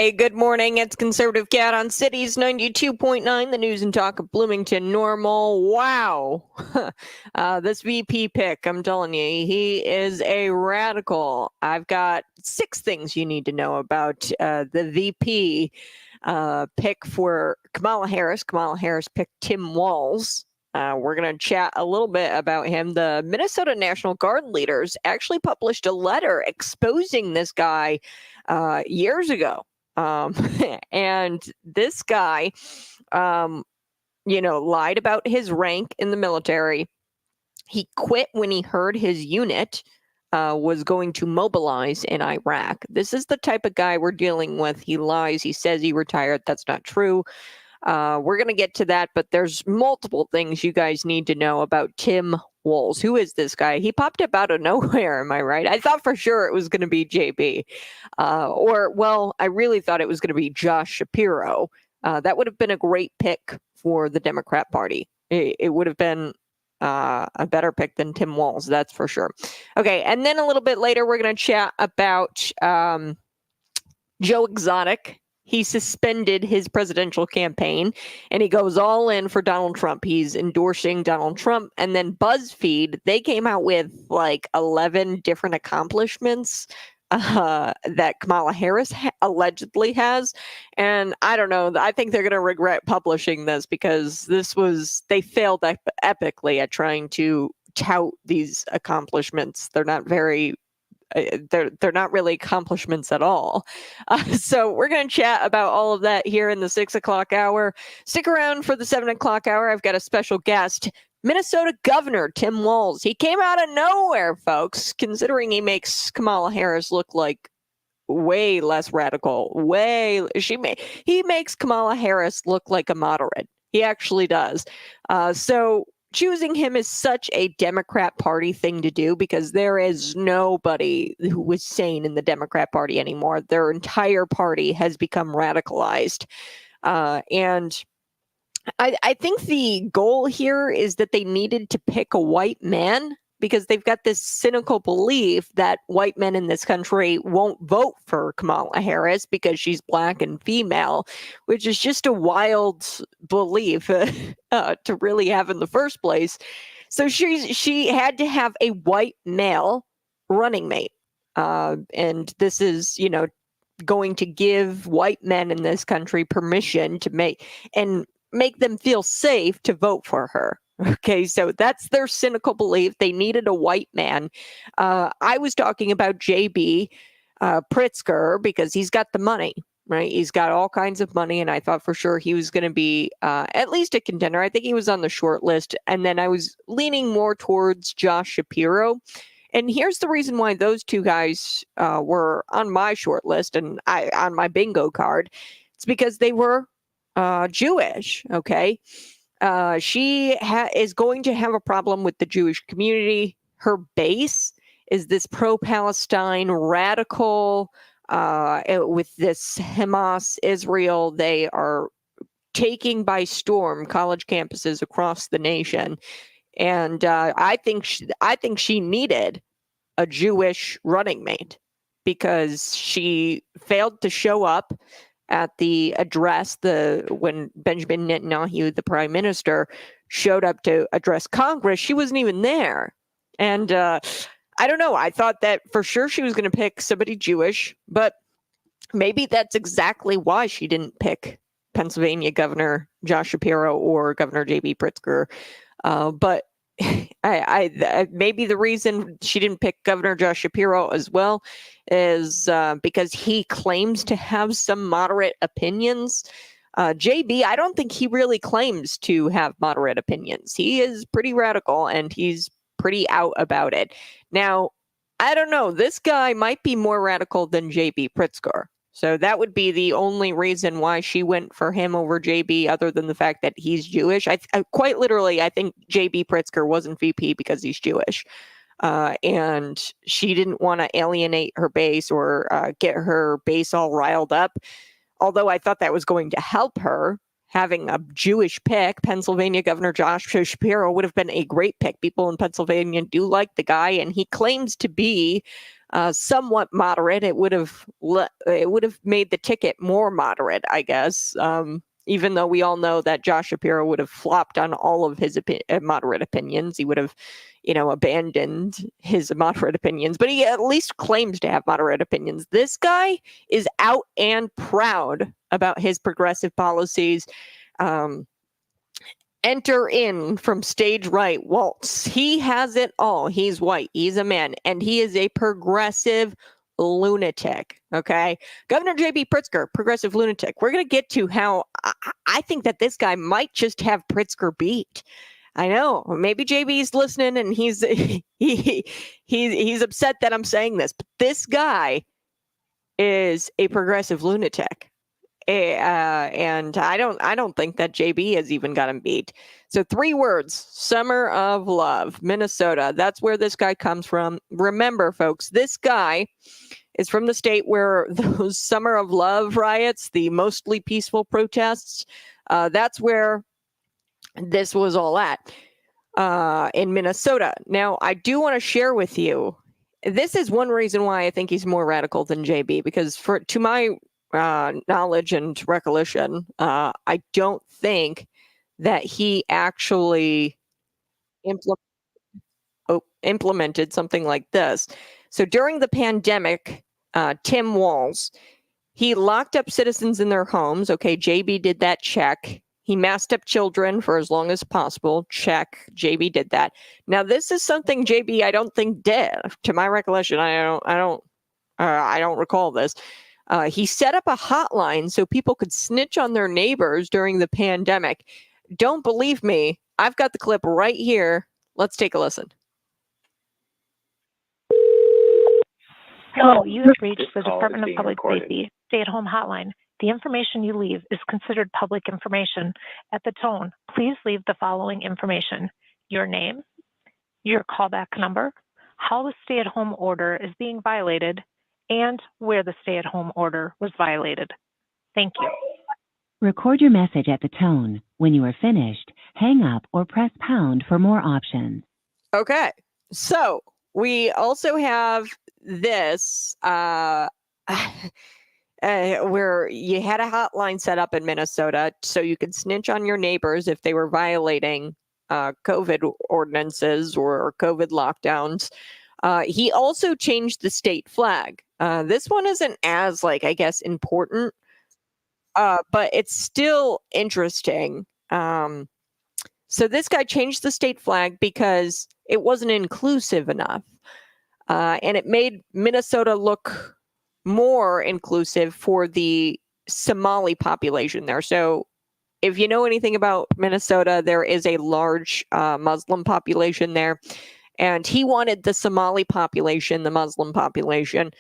Hey, good morning. It's Conservative Cat on Cities 92.9, the news and talk of Bloomington Normal. Wow. This VP pick, I'm telling you, he is a radical. I've got 6 things you need to know about the VP pick for Kamala Harris. Kamala Harris picked Tim Walz. We're going to chat a little bit about him. The Minnesota National Guard leaders actually published a letter exposing this guy years ago. And this guy, lied about his rank in the military. He quit when he heard his unit was going to mobilize in Iraq. This is the type of guy we're dealing with. He lies. He says he retired. That's not true. We're going to get to that, but there's multiple things you guys need to know about Tim Walz. Who is this guy? He popped up out of nowhere, am I right? I thought for sure it was going to be JB. I really thought it was going to be Josh Shapiro. That would have been a great pick for the Democrat Party. It would have been a better pick than Tim Walz, that's for sure. Okay, and then a little bit later, we're going to chat about Joe Exotic. He suspended his presidential campaign and he goes all in for Donald Trump. He's endorsing Donald Trump. And then BuzzFeed, they came out with like 11 different accomplishments that Kamala Harris allegedly has. And I don't know, I think they're going to regret publishing this because they failed epically at trying to tout these accomplishments. They're not very they're not really accomplishments at all. So we're going to chat about all of that here in the 6 o'clock hour. Stick around for the 7 o'clock hour. I've got a special guest, Minnesota Governor Tim Walz. He came out of nowhere, folks, considering he makes Kamala Harris look like way less radical. He makes Kamala Harris look like a moderate. He actually does. So choosing him is such a Democrat Party thing to do because there is nobody who is sane in the Democrat Party anymore. Their entire party has become radicalized. And I think the goal here is that they needed to pick a white man because they've got this cynical belief that white men in this country won't vote for Kamala Harris because she's black and female, which is just a wild belief to really have in the first place. So she had to have a white male running mate. And this is, going to give white men in this country permission to make them feel safe to vote for her. Okay, so that's their cynical belief. They needed a white man. I was talking about JB Pritzker because he's got the money, right? He's got all kinds of money, and I thought for sure he was going to be at least a contender. I think he was on the short list, and then I was leaning more towards Josh Shapiro. And here's the reason why those two guys were on my short list and on my bingo card. It's because they were Jewish, okay? She is going to have a problem with the Jewish community. Her base is this pro-Palestine radical with this Hamas, Israel. They are taking by storm college campuses across the nation. And I think she needed a Jewish running mate because she failed to show up at the address when Benjamin Netanyahu, the prime minister, showed up to address Congress. She wasn't even there. And I don't know. I thought that for sure she was going to pick somebody Jewish, but maybe that's exactly why she didn't pick Pennsylvania Governor Josh Shapiro or Governor J.B. Pritzker. But maybe the reason she didn't pick Governor Josh Shapiro as well is because he claims to have some moderate opinions. JB, I don't think he really claims to have moderate opinions. He is pretty radical and he's pretty out about it. Now, I don't know. This guy might be more radical than JB Pritzker. So that would be the only reason why she went for him over JB, other than the fact that he's Jewish. I quite literally, I think JB Pritzker wasn't VP because he's Jewish. And she didn't want to alienate her base or get her base all riled up. Although I thought that was going to help her. Having a Jewish pick, Pennsylvania Governor Josh Shapiro would have been a great pick. People in Pennsylvania do like the guy, and he claims to be somewhat moderate. It would have made the ticket more moderate, I guess. Even though we all know that Josh Shapiro would have flopped on all of his moderate opinions. He would have, abandoned his moderate opinions, but he at least claims to have moderate opinions. This guy is out and proud about his progressive policies. Enter in from stage right, Walz. He has it all. He's white. He's a man. And he is a progressive lunatic. Okay. Governor J.B. Pritzker, progressive lunatic. We're going to get to how I think that this guy might just have Pritzker beat. I know. Maybe JB's listening and he's upset that I'm saying this, but this guy is a progressive lunatic. And I don't think that JB has even got him beat. So 3 words: summer of love, Minnesota. That's where this guy comes from. Remember, folks, this guy is from the state where those summer of love riots, the mostly peaceful protests, that's where this was all at, in Minnesota. Now, I do want to share with you, this is one reason why I think he's more radical than JB, because to my knowledge and recollection, I don't think that he actually implemented something like this. So during the pandemic, Tim Walz, he locked up citizens in their homes. Okay, JB did that, check. He masked up children for as long as possible, check. JB did that. Now, this is something JB I don't think did. To my recollection, I don't recall this. He set up a hotline so people could snitch on their neighbors during the pandemic. Don't believe me? I've got the clip right here. Let's take a listen. Hello, you have reached the Department of Public Safety stay-at-home hotline. The information you leave is considered public information. At the tone, please leave the following information: your name, your callback number, how the stay-at-home order is being violated, and where the stay-at-home order was violated. Thank you. Record your message at the tone. When you are finished, hang up or press pound for more options. Okay, so we also have this where you had a hotline set up in Minnesota so you could snitch on your neighbors if they were violating COVID ordinances or COVID lockdowns. He also changed the state flag. This one isn't as, I guess, important, but it's still interesting. So this guy changed the state flag because it wasn't inclusive enough. And it made Minnesota look more inclusive for the Somali population there. So if you know anything about Minnesota, there is a large Muslim population there. And he wanted the Somali population, the Muslim population,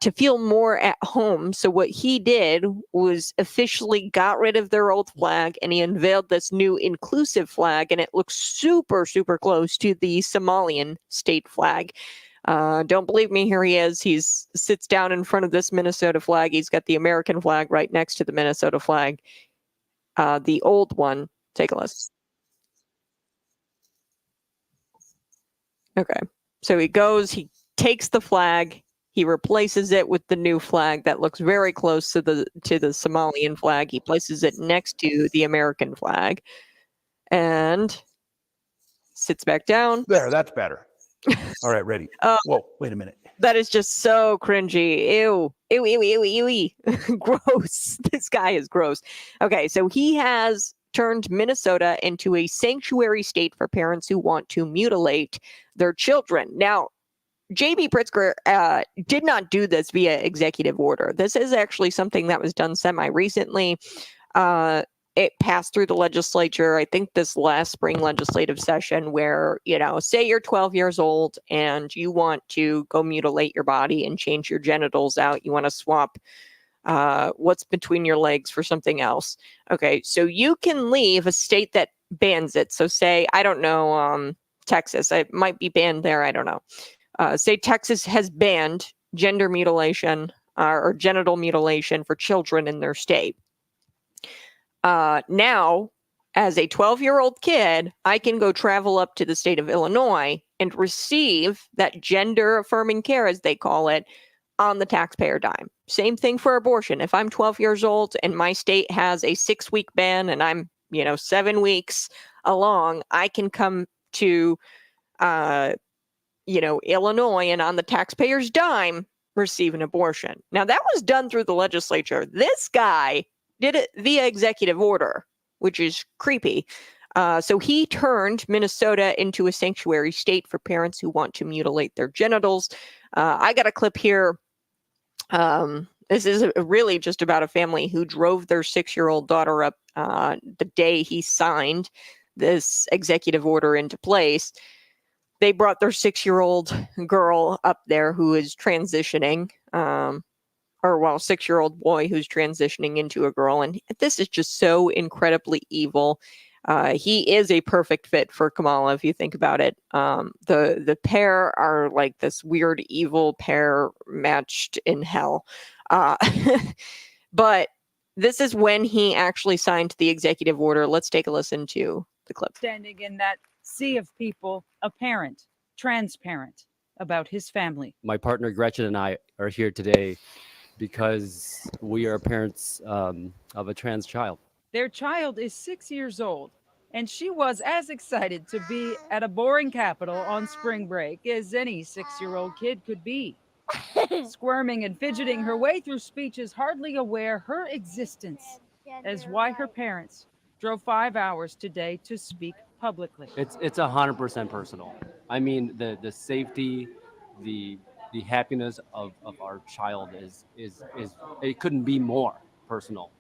to feel more at home. So what he did was officially got rid of their old flag and he unveiled this new inclusive flag. And it looks super, super close to the Somalian state flag. Don't believe me, here he is. He sits down in front of this Minnesota flag. He's got the American flag right next to the Minnesota flag. The old one. Take a listen. Okay. So he takes the flag, he replaces it with the new flag that looks very close to the Somalian flag. He places it next to the American flag and sits back down. There, that's better. All right, ready. Whoa, wait a minute. That is just so cringy. Ew. Ew, ew, ew, ew, ew. Gross. This guy is gross. Okay, so he has turned Minnesota into a sanctuary state for parents who want to mutilate their children. Now, J.B. Pritzker did not do this via executive order. This is actually something that was done semi-recently. It passed through the legislature, I think this last spring legislative session, where, say you're 12 years old and you want to go mutilate your body and change your genitals out. You want to swap what's between your legs for something else. Okay, so you can leave a state that bans it. So say, I don't know, Texas. It might be banned there. I don't know. Say Texas has banned gender mutilation or genital mutilation for children in their state. Now, as a 12-year-old kid, I can go travel up to the state of Illinois and receive that gender-affirming care, as they call it, on the taxpayer dime. Same thing for abortion. If I'm 12 years old and my state has a 6-week ban and I'm, 7 weeks along, I can come to, Illinois and on the taxpayer's dime receive an abortion. Now, that was done through the legislature. This guy did it via executive order, which is creepy. So he turned Minnesota into a sanctuary state for parents who want to mutilate their genitals. I got a clip here. This is really just about a family who drove their 6-year-old daughter up the day he signed this executive order into place. They brought their 6-year-old girl up there who is transitioning, 6-year-old boy who's transitioning into a girl. And this is just so incredibly evil. He is a perfect fit for Kamala, if you think about it. The pair are like this weird evil pair matched in hell. But this is when he actually signed the executive order. Let's take a listen to the clip. Standing in that sea of people, a parent, transparent about his family. My partner Gretchen and I are here today because we are parents of a trans child. Their child is 6 years old, and she was as excited to be at a boring capital on spring break as any 6-year-old kid could be. Squirming and fidgeting her way through speeches, hardly aware her existence, as why her parents drove 5 hours today to speak publicly. It's 100% personal. I mean, the safety, the happiness of our child is it couldn't be more personal.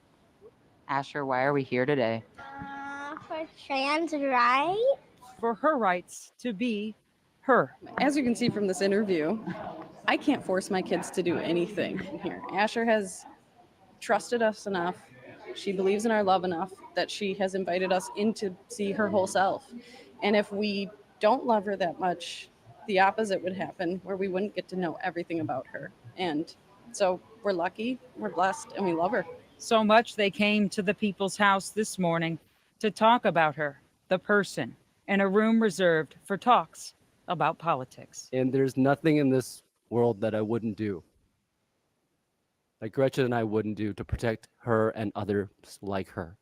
Asher, why are we here today? For trans rights. For her rights to be her. As you can see from this interview, I can't force my kids to do anything here. Asher has trusted us enough. She believes in our love enough that she has invited us in to see her whole self. And if we don't love her that much, the opposite would happen, where we wouldn't get to know everything about her. And so we're lucky, we're blessed, and we love her. So much they came to the People's House this morning to talk about her, the person, in a room reserved for talks about politics. And there's nothing in this world that I wouldn't do, like Gretchen and I wouldn't do, to protect her and others like her.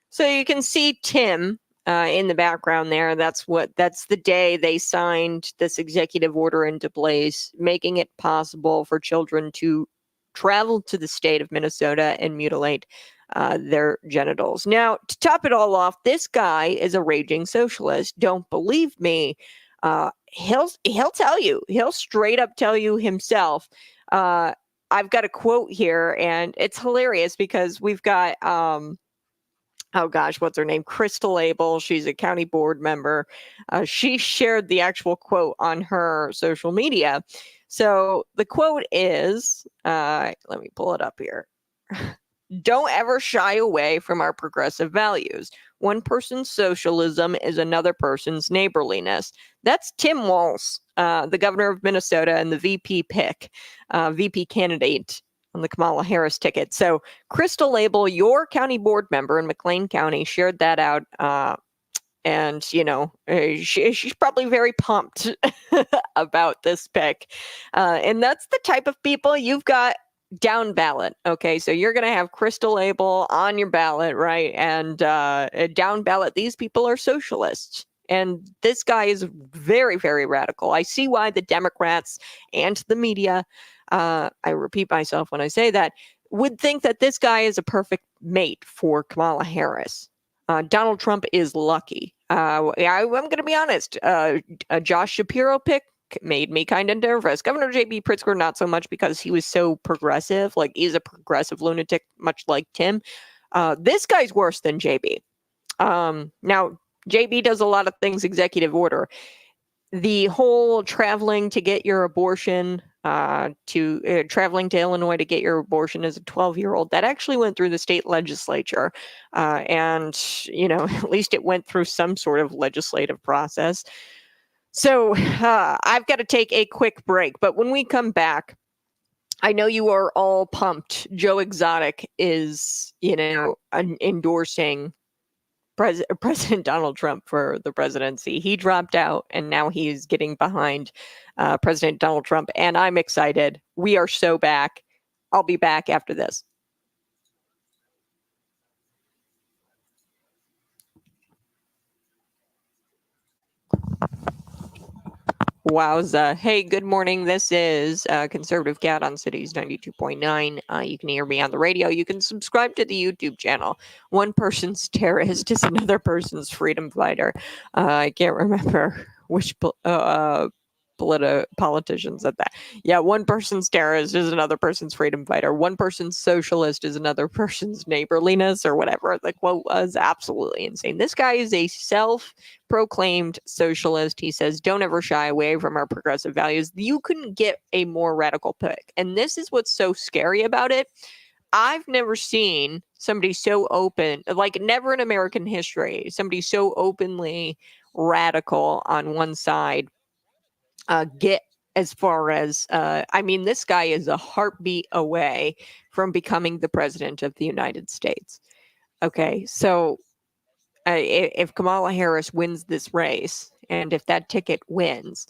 So you can see Tim in the background there. That's the day they signed this executive order into place, making it possible for children to travel to the state of Minnesota and mutilate their genitals. Now, to top it all off, this guy is a raging socialist. Don't believe me? He'll tell you. He'll straight up tell you himself. I've got a quote here, and it's hilarious because we've got what's her name? Crystal Abel. She's a county board member. She shared the actual quote on her social media. So the quote is, let me pull it up here. Don't ever shy away from our progressive values. One person's socialism is another person's neighborliness. That's Tim Walz, the governor of Minnesota and the VP VP candidate on the Kamala Harris ticket. So Crystal Abel, your county board member in McLean County, shared that out. And, she's probably very pumped about this pick. And that's the type of people you've got down ballot. Okay, so you're going to have Crystal Abel on your ballot, right? And down ballot, these people are socialists. And this guy is very, very radical. I see why the Democrats and the media, I repeat myself when I say that, would think that this guy is a perfect mate for Kamala Harris. Donald Trump is lucky. I'm going to be honest. A Josh Shapiro pick made me kind of nervous. Governor J.B. Pritzker, not so much, because he was so progressive. Like, he's a progressive lunatic, much like Tim. This guy's worse than J.B. Now, J.B. does a lot of things executive order. The whole traveling to get your abortion, traveling to Illinois to get your abortion as a 12-year-old, that actually went through the state legislature. And, at least it went through some sort of legislative process. So I've got to take a quick break. But when we come back, I know you are all pumped. Joe Exotic is, endorsing President Donald Trump for the presidency. He dropped out, and now he's getting behind President Donald Trump, and I'm excited. We are so back. I'll be back after this. Wowza. Hey, good morning. This is Conservative Cat on Cities 92.9. You can hear me on the radio. You can subscribe to the YouTube channel. One person's terrorist is another person's freedom fighter. I can't remember which politician said that. Yeah, one person's terrorist is another person's freedom fighter. One person's socialist is another person's neighborliness or whatever. The quote was absolutely insane. This guy is a self-proclaimed socialist. He says, don't ever shy away from our progressive values. You couldn't get a more radical pick. And this is what's so scary about it. I've never seen somebody so open, like never in American history, somebody so openly radical on one side get as far as, I mean, this guy is a heartbeat away from becoming the president of the United States. Okay, so if Kamala Harris wins this race, and if that ticket wins,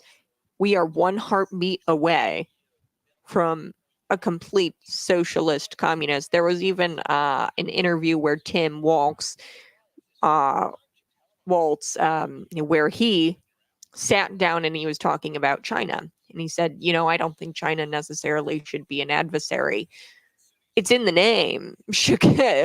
we are one heartbeat away from a complete socialist communist. There was even an interview where Tim Walz, where he sat down and he was talking about China. And he said, I don't think China necessarily should be an adversary. It's in the name.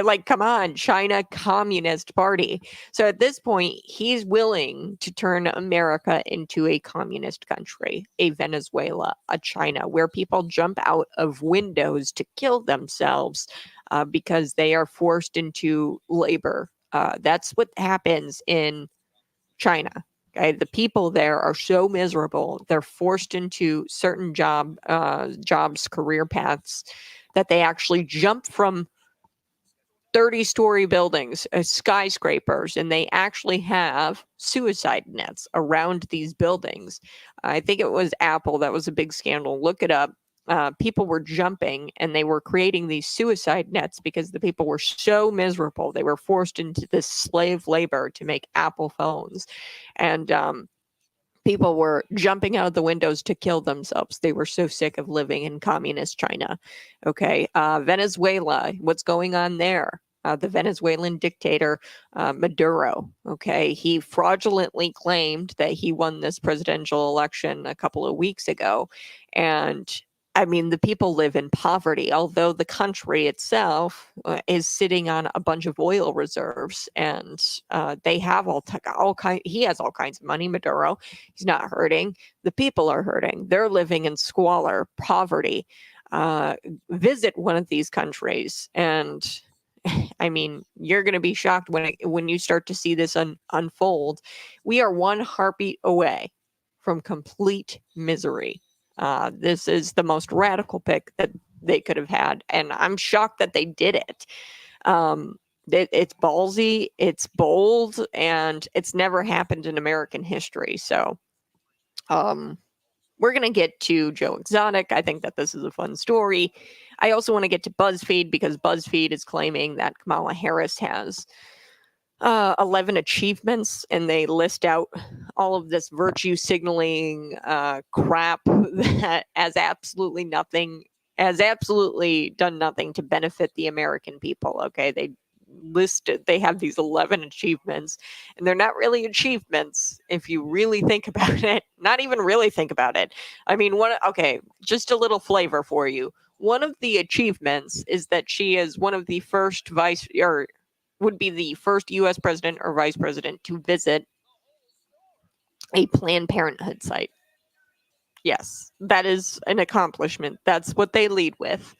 Like, come on, China Communist Party. So at this point, he's willing to turn America into a communist country, a Venezuela, a China, where people jump out of windows to kill themselves because they are forced into labor. That's what happens in China. Okay? The people there are so miserable. They're forced into certain jobs, career paths, that they actually jump from 30-story buildings, skyscrapers, and they actually have suicide nets around these buildings. I think it was Apple that was a big scandal. Look it up. People were jumping and they were creating these suicide nets because the people were so miserable. They were forced into this slave labor to make Apple phones. And people were jumping out of the windows to kill themselves. They were so sick of living in communist China. Okay. Venezuela, what's going on there? The Venezuelan dictator, Maduro. Okay. He fraudulently claimed that he won this presidential election a couple of weeks ago. And I mean, the people live in poverty, although the country itself is sitting on a bunch of oil reserves, and they have he has all kinds of money, Maduro. He's not hurting. The people are hurting. They're living in squalor, poverty. Visit one of these countries, and I mean, you're going to be shocked when you start to see this unfold. We are one heartbeat away from complete misery. This is the most radical pick that they could have had, and I'm shocked that they did it. It's ballsy, it's bold, and it's never happened in American history. So we're going to get to Joe Exotic. I think that this is a fun story. I also want to get to BuzzFeed because BuzzFeed is claiming that Kamala Harris has 11 achievements, and they list out all of this virtue signaling crap that has absolutely done nothing to benefit the American people. Okay, they have these 11 achievements, and they're not really achievements if you really think about it. Not even really think about it. I mean, just a little flavor for you. One of the achievements is that she is one of the first would be the first U.S. president or vice president to visit a Planned Parenthood site. Yes, that is an accomplishment. That's what they lead with.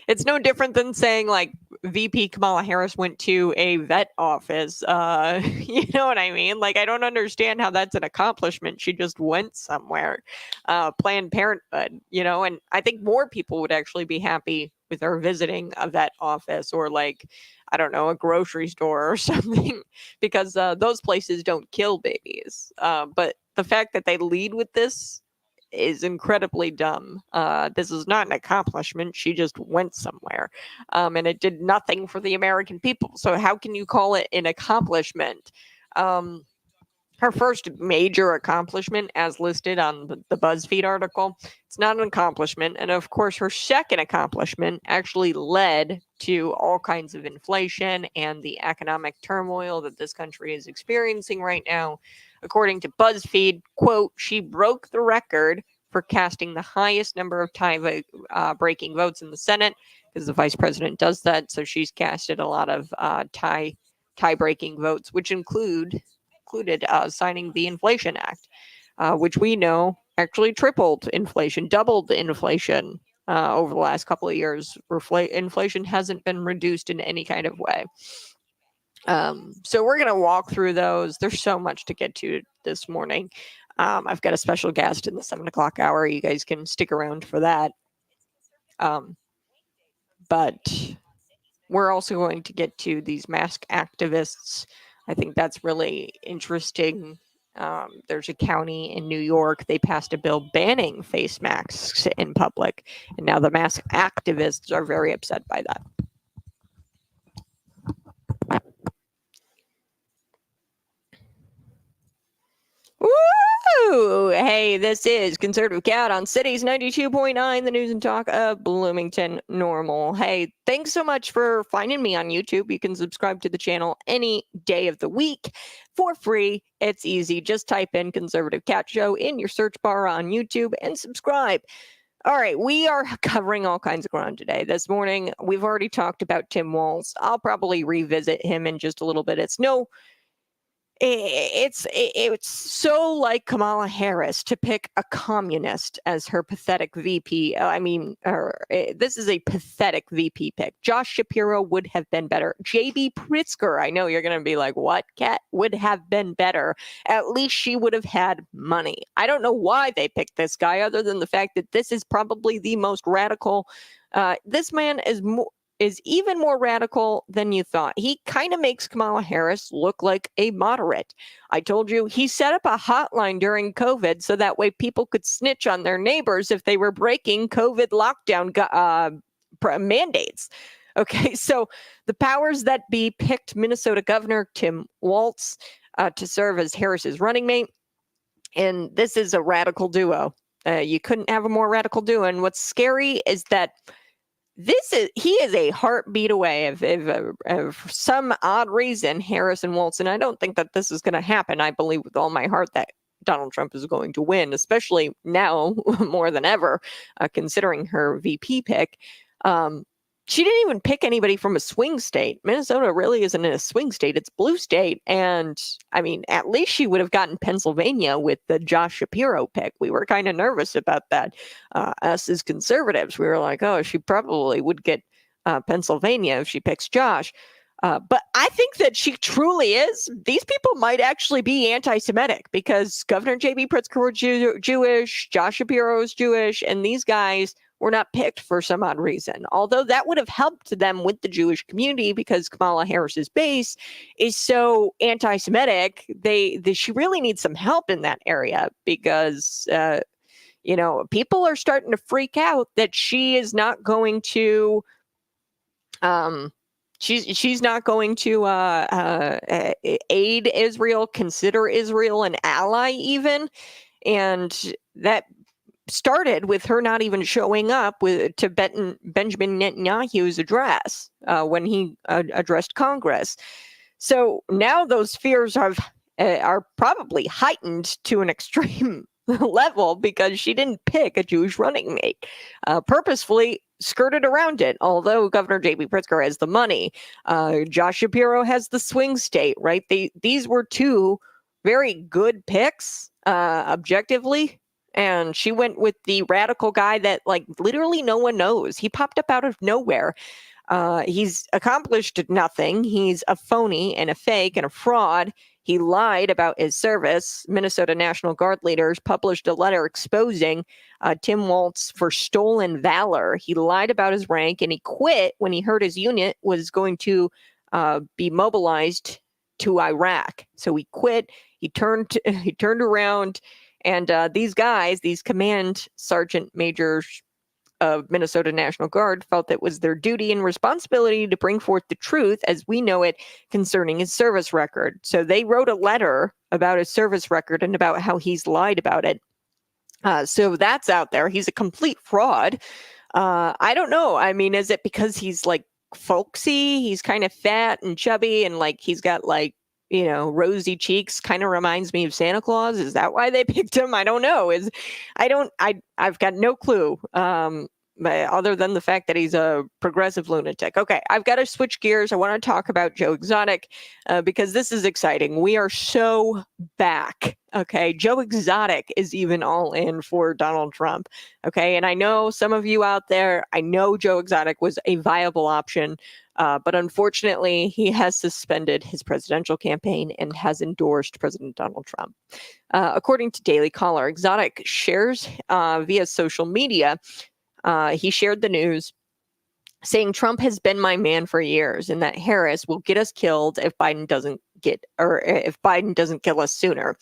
It's no different than saying, like, VP Kamala Harris went to a vet office. You know what I mean? Like, I don't understand how that's an accomplishment. She just went somewhere. Planned Parenthood, and I think more people would actually be happy with her visiting a vet office or, like, I don't know, a grocery store or something, because those places don't kill babies. But the fact that they lead with this is incredibly dumb. This is not an accomplishment. She just went somewhere, and it did nothing for the American people. So how can you call it an accomplishment? Her first major accomplishment, as listed on the BuzzFeed article, it's not an accomplishment. And of course, her second accomplishment actually led to all kinds of inflation and the economic turmoil that this country is experiencing right now. According to BuzzFeed, quote, she broke the record for casting the highest number of tie-breaking votes in the Senate, because the vice president does that. So she's casted a lot of tie-breaking votes, which included signing the Inflation Act, which we know actually tripled inflation, doubled inflation over the last couple of years. Inflation hasn't been reduced in any kind of way. So we're going to walk through those. There's so much to get to this morning. I've got a special guest in the 7 o'clock hour. You guys can stick around for that. But we're also going to get to these mask activists. I think that's really interesting. There's a county in New York, they passed a bill banning face masks in public, and now the mask activists are very upset by that. Woo! Hey, this is Conservative Cat on Cities 92.9, the news and talk of Bloomington Normal. Hey, thanks so much for finding me on YouTube. You can subscribe to the channel any day of the week for free. It's easy. Just type in Conservative Cat Show in your search bar on YouTube and subscribe. All right, we are covering all kinds of ground today. This morning, we've already talked about Tim Walz. I'll probably revisit him in just a little bit. It's so like Kamala Harris to pick a communist as her pathetic VP. This is a pathetic VP pick. Josh Shapiro would have been better. J.B. Pritzker, I know you're going to be like, what? Kat would have been better. At least she would have had money. I don't know why they picked this guy, other than the fact that this is probably the most radical. This man is even more radical than you thought. He kind of makes Kamala Harris look like a moderate. I told you he set up a hotline during COVID so that way people could snitch on their neighbors if they were breaking COVID lockdown mandates. Okay, so the powers that be picked Minnesota Governor Tim Walz to serve as Harris's running mate. And this is a radical duo. You couldn't have a more radical duo. And what's scary is that he is a heartbeat away. If for some odd reason Harris and Walz, and I don't think that this is going to happen. I believe with all my heart that Donald Trump is going to win, especially now more than ever, considering her VP pick. She didn't even pick anybody from a swing state. Minnesota really isn't a swing state. It's blue state. And I mean, at least she would have gotten Pennsylvania with the Josh Shapiro pick. We were kind of nervous about that. Us as conservatives, we were like, oh, she probably would get Pennsylvania if she picks Josh. But I think that she truly is. These people might actually be anti-Semitic because Governor J.B. Pritzker was Jewish, Josh Shapiro is Jewish, and these guys were not picked for some odd reason. Although that would have helped them with the Jewish community because Kamala Harris's base is so anti-Semitic. She really needs some help in that area because, people are starting to freak out that she is not going to, she's not going to aid Israel, consider Israel an ally even. And that started with her not even showing up to Benjamin Netanyahu's address when he addressed Congress. So now those fears are probably heightened to an extreme level because she didn't pick a Jewish running mate, purposefully skirted around it. Although Governor J.B. Pritzker has the money, Josh Shapiro has the swing state, right? These were two very good picks, objectively. And she went with the radical guy that literally no one knows. He popped up out of nowhere. He's accomplished nothing. He's a phony and a fake and a fraud. He lied about his service. Minnesota National Guard leaders published a letter exposing Tim Walz for stolen valor. He lied about his rank and he quit when he heard his unit was going to be mobilized to Iraq. So he quit. He turned around And these guys, these command sergeant majors of Minnesota National Guard, felt it was their duty and responsibility to bring forth the truth as we know it concerning his service record. So they wrote a letter about his service record and about how he's lied about it. So that's out there. He's a complete fraud. I don't know. I mean, is it because he's like folksy? He's kind of fat and chubby and like he's got like, you know, rosy cheeks, kind of reminds me of Santa Claus. Is that why they picked him? I don't know. I've got no clue. Other than the fact that he's a progressive lunatic. Okay, I've got to switch gears. I want to talk about Joe Exotic because this is exciting. We are so back. Okay, Joe Exotic is even all in for Donald Trump. Okay, and I know some of you out there, I know Joe Exotic was a viable option, but unfortunately, he has suspended his presidential campaign and has endorsed President Donald Trump. According to Daily Caller, Exotic shares via social media. He shared the news saying Trump has been my man for years and that Harris will get us killed if Biden doesn't kill us sooner.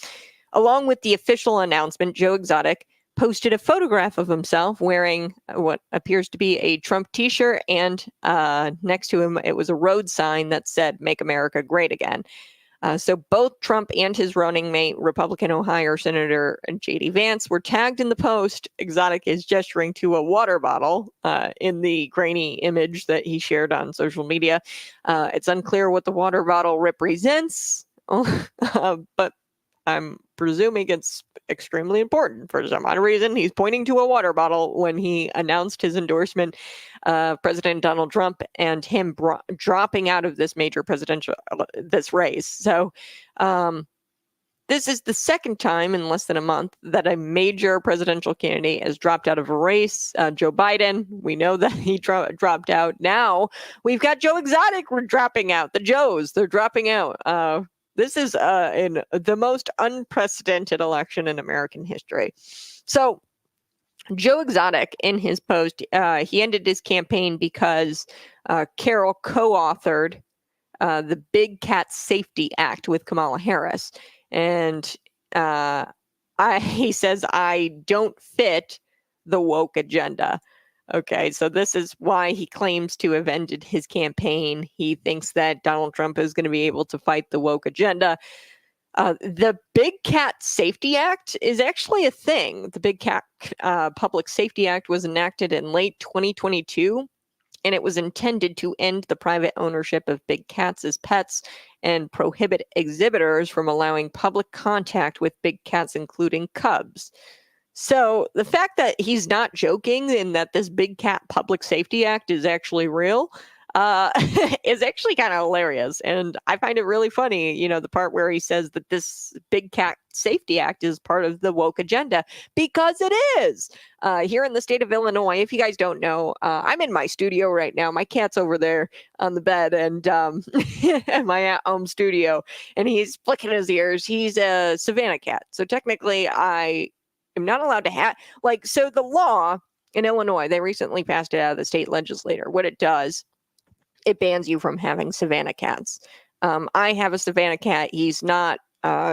Along with the official announcement, Joe Exotic posted a photograph of himself wearing what appears to be a Trump t-shirt, and next to him, it was a road sign that said, "Make America Great Again." So both Trump and his running mate, Republican Ohio Senator J.D. Vance, were tagged in the post. Exotic is gesturing to a water bottle in the grainy image that he shared on social media. It's unclear what the water bottle represents, but I'm presuming it's extremely important for some odd reason. He's pointing to a water bottle when he announced his endorsement of President Donald Trump and him dropping out of this major this race. So this is the second time in less than a month that a major presidential candidate has dropped out of a race. Joe Biden, we know that he dropped out. Now we've got Joe Exotic dropping out. The Joes, they're dropping out. This is in the most unprecedented election in American history. So Joe Exotic, in his post, he ended his campaign because Carol co-authored the Big Cat Safety Act with Kamala Harris. And he says, I don't fit the woke agenda. Okay, so this is why he claims to have ended his campaign. He thinks that Donald Trump is going to be able to fight the woke agenda. The Big Cat Safety Act is actually a thing. The Big Cat Public Safety Act was enacted in late 2022, and it was intended to end the private ownership of big cats as pets and prohibit exhibitors from allowing public contact with big cats, including cubs. So the fact that he's not joking and that this Big Cat Public Safety Act is actually real is actually kind of hilarious. And I find it really funny, you know, the part where he says that this Big Cat Safety Act is part of the woke agenda, because it is. Here in the state of Illinois, if you guys don't know, I'm in my studio right now. My cat's over there on the bed and my at-home studio, and he's flicking his ears. He's a Savannah cat. So technically I am not allowed to have, like, so the law in Illinois, they recently passed it out of the state legislature. What it does, it bans you from having Savannah cats. I have a Savannah cat. He's not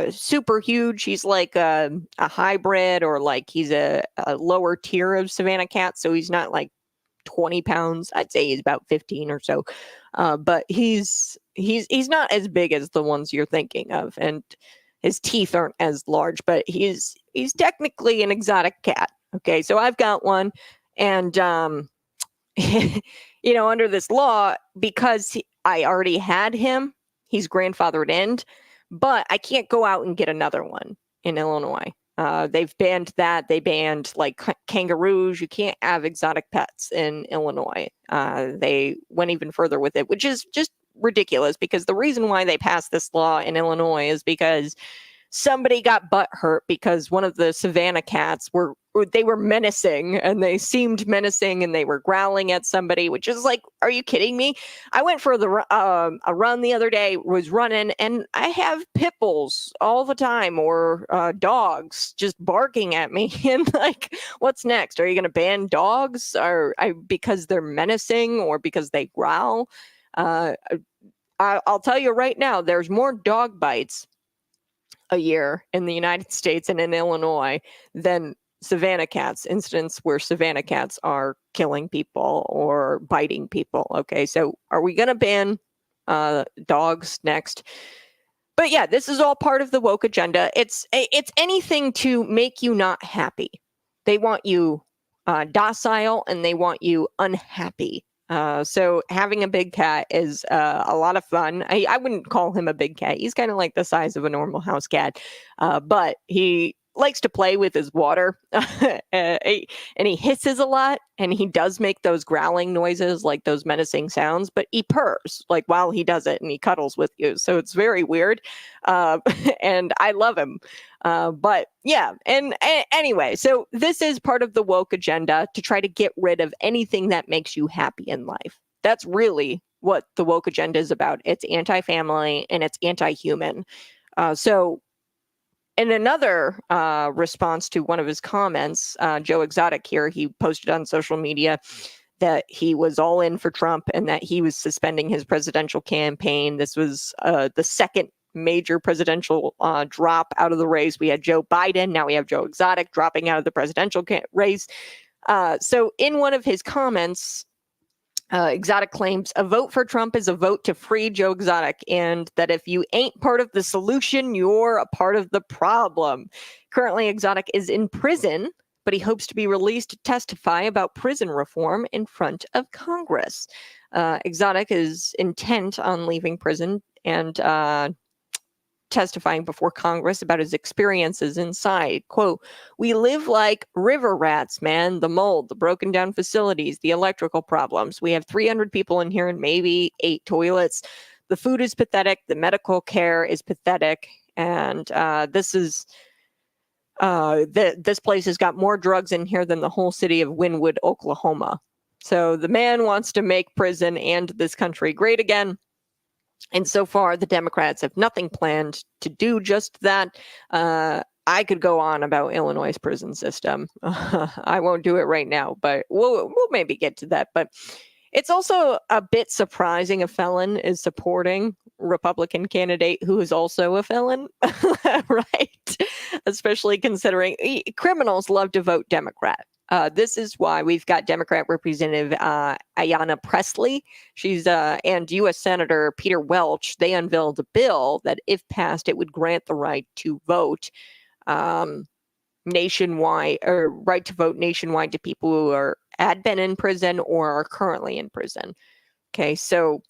super huge. He's like a hybrid, or like he's a lower tier of Savannah cat. So he's not like 20 pounds. I'd say he's about 15 or so. But he's not as big as the ones you're thinking of, and his teeth aren't as large. But he's technically an exotic cat. Okay, so I've got one, and you know, under this law, because I already had him, he's grandfathered in, but I can't go out and get another one in Illinois. They've banned that. They banned like kangaroos. You can't have exotic pets in Illinois. They went even further with it, which is just ridiculous, because the reason why they passed this law in Illinois is because somebody got butt hurt because one of the Savannah cats were menacing, and they seemed menacing, and they were growling at somebody, which is like, are you kidding me? I went for a run the other day, was running, and I have pit bulls all the time, or dogs just barking at me. And like, what's next? Are you going to ban dogs, or because they're menacing, or because they growl? I'll tell you right now, there's more dog bites a year in the United States and in Illinois than savanna cats, incidents where savanna cats are killing people or biting people. Okay, so are we going to ban dogs next? But yeah, this is all part of the woke agenda. It's anything to make you not happy. They want you docile and they want you unhappy. So having a big cat is a lot of fun. I wouldn't call him a big cat. He's kind of like the size of a normal house cat, but he likes to play with his water and he hisses a lot, and he does make those growling noises, like those menacing sounds, but he purrs like while he does it, and he cuddles with you. So it's very weird. And I love him. But yeah, and anyway, so this is part of the woke agenda to try to get rid of anything that makes you happy in life. That's really what the woke agenda is about. It's anti-family and it's anti-human. So in another response to one of his comments, Joe Exotic here, he posted on social media that he was all in for Trump and that he was suspending his presidential campaign. This was the second major presidential drop out of the race. We had Joe Biden. Now we have Joe Exotic dropping out of the presidential race. So in one of his comments, Exotic claims a vote for Trump is a vote to free Joe Exotic, and that if you ain't part of the solution, you're a part of the problem. Currently, Exotic is in prison, but he hopes to be released to testify about prison reform in front of Congress. Exotic is intent on leaving prison and testifying before Congress about his experiences inside. Quote, "We live like river rats, man. The mold, the broken down facilities, the electrical problems. We have 300 people in here and maybe 8 toilets. The food is pathetic. The medical care is pathetic. And this place has got more drugs in here than the whole city of Wynwood, Oklahoma." So the man wants to make prison and this country great again. And so far, the Democrats have nothing planned to do just that. I could go on about Illinois' prison system. I won't do it right now, but we'll maybe get to that. But it's also a bit surprising a felon is supporting Republican candidate who is also a felon, right? Especially considering criminals love to vote Democrat. This is why we've got Democrat Representative Ayanna Pressley. She's and U.S. Senator Peter Welch. They unveiled a bill that, if passed, it would grant the right to vote nationwide, or right to vote nationwide to people who had been in prison or are currently in prison. Okay, so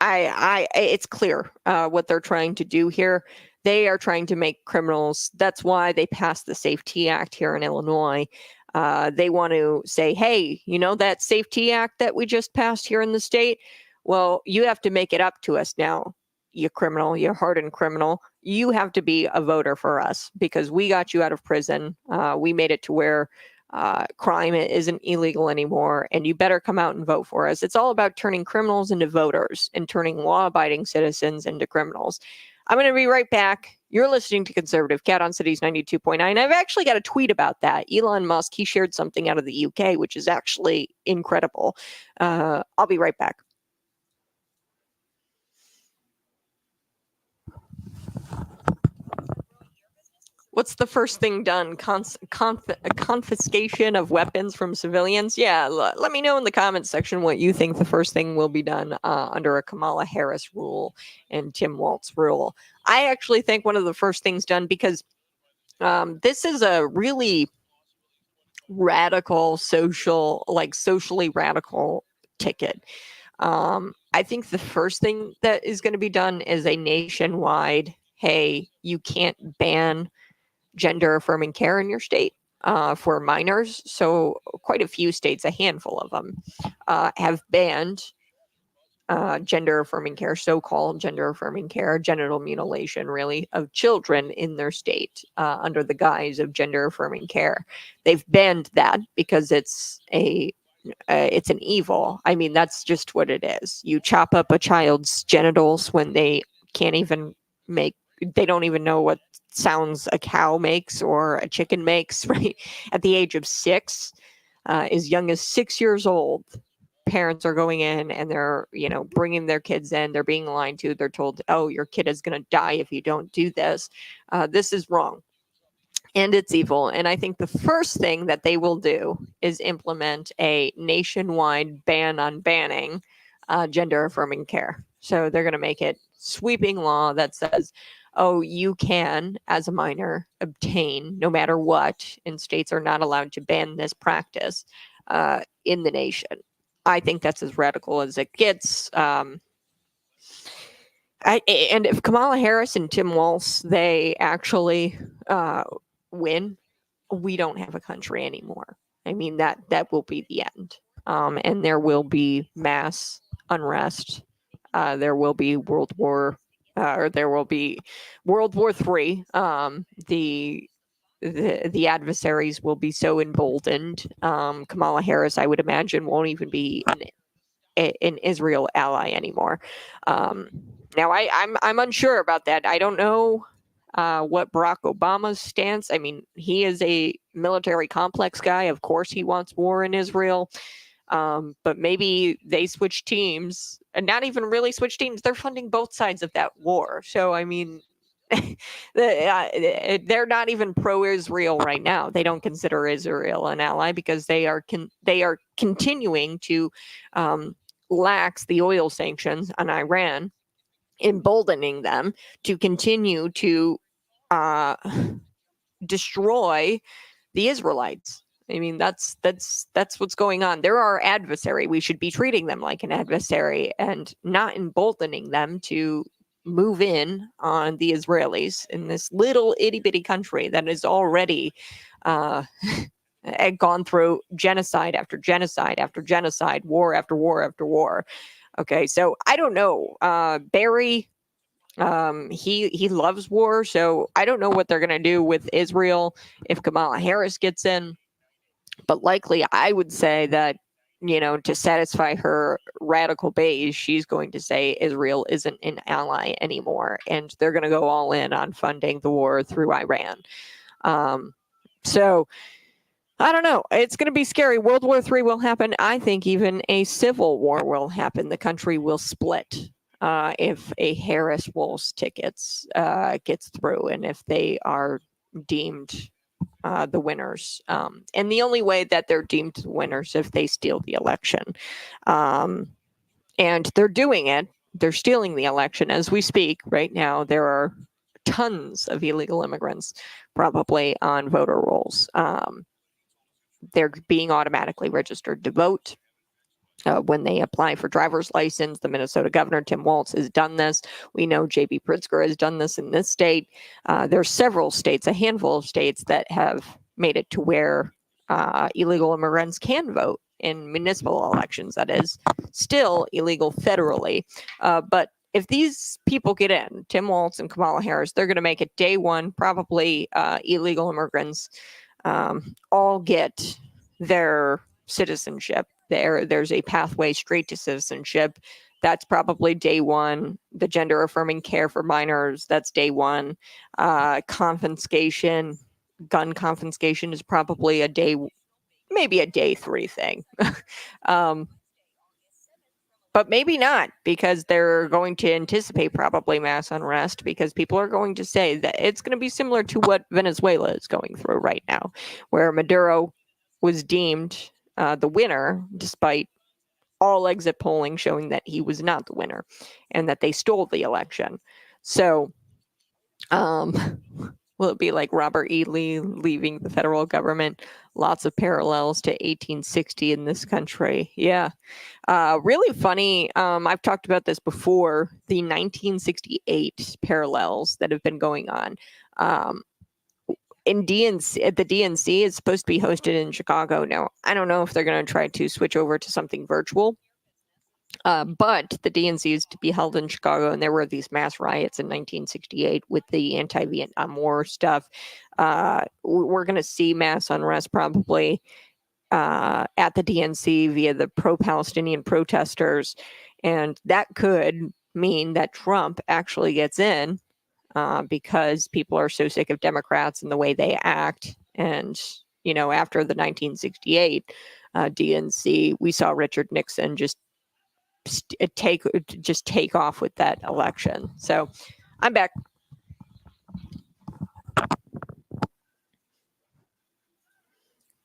it's clear what they're trying to do here. They are trying to make criminals. That's why they passed the Safety Act here in Illinois. They want to say, hey, that Safety Act that we just passed here in the state? Well, you have to make it up to us now, you criminal, you hardened criminal. You have to be a voter for us because we got you out of prison. We made it to where crime isn't illegal anymore, and you better come out and vote for us. It's all about turning criminals into voters and turning law-abiding citizens into criminals. I'm going to be right back. You're listening to Conservative Cat on Cities 92.9. I've actually got a tweet about that. Elon Musk, he shared something out of the UK, which is actually incredible. I'll be right back. What's the first thing done? Confiscation of weapons from civilians? Yeah, let me know in the comments section what you think the first thing will be done under a Kamala Harris rule and Tim Walz rule. I actually think one of the first things done, because this is a really radical socially radical ticket. I think the first thing that is going to be done is a nationwide, hey, you can't ban gender affirming care in your state for minors. So quite a few states, a handful of them, have banned gender affirming care, so-called gender affirming care, genital mutilation, really, of children in their state under the guise of gender affirming care. They've banned that because it's an evil. I mean, that's just what it is. You chop up a child's genitals when they can't even they don't even know what sounds a cow makes or a chicken makes, right? At the age of 6, as young as 6 years old, parents are going in and they're, bringing their kids in. They're being lied to. They're told, oh, your kid is going to die if you don't do this. This is wrong. And it's evil. And I think the first thing that they will do is implement a nationwide ban on banning gender affirming care. So they're going to make it sweeping law that says, oh, you can, as a minor, obtain no matter what, and states are not allowed to ban this practice in the nation. I think that's as radical as it gets. And if Kamala Harris and Tim Walz, they actually win, we don't have a country anymore. I mean, that will be the end. And there will be mass unrest. There will be World War III. The adversaries will be so emboldened. Kamala Harris, I would imagine, won't even be an Israel ally anymore. Now, I'm unsure about that. I don't know what Barack Obama's stance. I mean, he is a military complex guy. Of course, he wants war in Israel. But maybe they switch teams, and not even really switch teams. They're funding both sides of that war. So, I mean, they're not even pro-Israel right now. They don't consider Israel an ally because they are continuing to lax the oil sanctions on Iran, emboldening them to continue to destroy the Israelites. I mean, that's what's going on. They're our adversary. We should be treating them like an adversary and not emboldening them to move in on the Israelis in this little itty bitty country that is already gone through genocide after genocide after genocide, war after war after war. Okay, so I don't know. Barry, he loves war, so I don't know what they're gonna do with Israel if Kamala Harris gets in. But likely, I would say that, to satisfy her radical base, she's going to say Israel isn't an ally anymore, and they're going to go all in on funding the war through Iran. So, I don't know. It's going to be scary. World War III will happen. I think even a civil war will happen. The country will split if a Harris Walz tickets gets through, and if they are deemed the winners. And the only way that they're deemed the winners if they steal the election. And they're doing it. They're stealing the election as we speak. Right now, there are tons of illegal immigrants probably on voter rolls. They're being automatically registered to vote. When they apply for driver's license, the Minnesota governor, Tim Walz, has done this. We know J.B. Pritzker has done this in this state. There are several states, a handful of states that have made it to where illegal immigrants can vote in municipal elections. That is still illegal federally. But if these people get in, Tim Walz and Kamala Harris, they're going to make it day one. Probably illegal immigrants all get their citizenship. There's a pathway straight to citizenship. That's probably day one. The gender affirming care for minors, that's day one. Confiscation, gun confiscation is probably maybe a day 3 thing. But maybe not, because they're going to anticipate probably mass unrest, because people are going to say that it's going to be similar to what Venezuela is going through right now, where Maduro was deemed the winner, despite all exit polling showing that he was not the winner and that they stole the election. So, will it be like Robert E. Lee leaving the federal government? Lots of parallels to 1860 in this country. Yeah. Really funny. I've talked about this before, the 1968 parallels that have been going on. In DNC, the DNC is supposed to be hosted in Chicago. Now, I don't know if they're going to try to switch over to something virtual, but the DNC is to be held in Chicago, and there were these mass riots in 1968 with the anti-Vietnam War stuff. We're going to see mass unrest probably at the DNC via the pro-Palestinian protesters, and that could mean that Trump actually gets in. Because people are so sick of Democrats and the way they act. And, after the 1968 DNC. We saw Richard Nixon just take off with that election. So I'm back.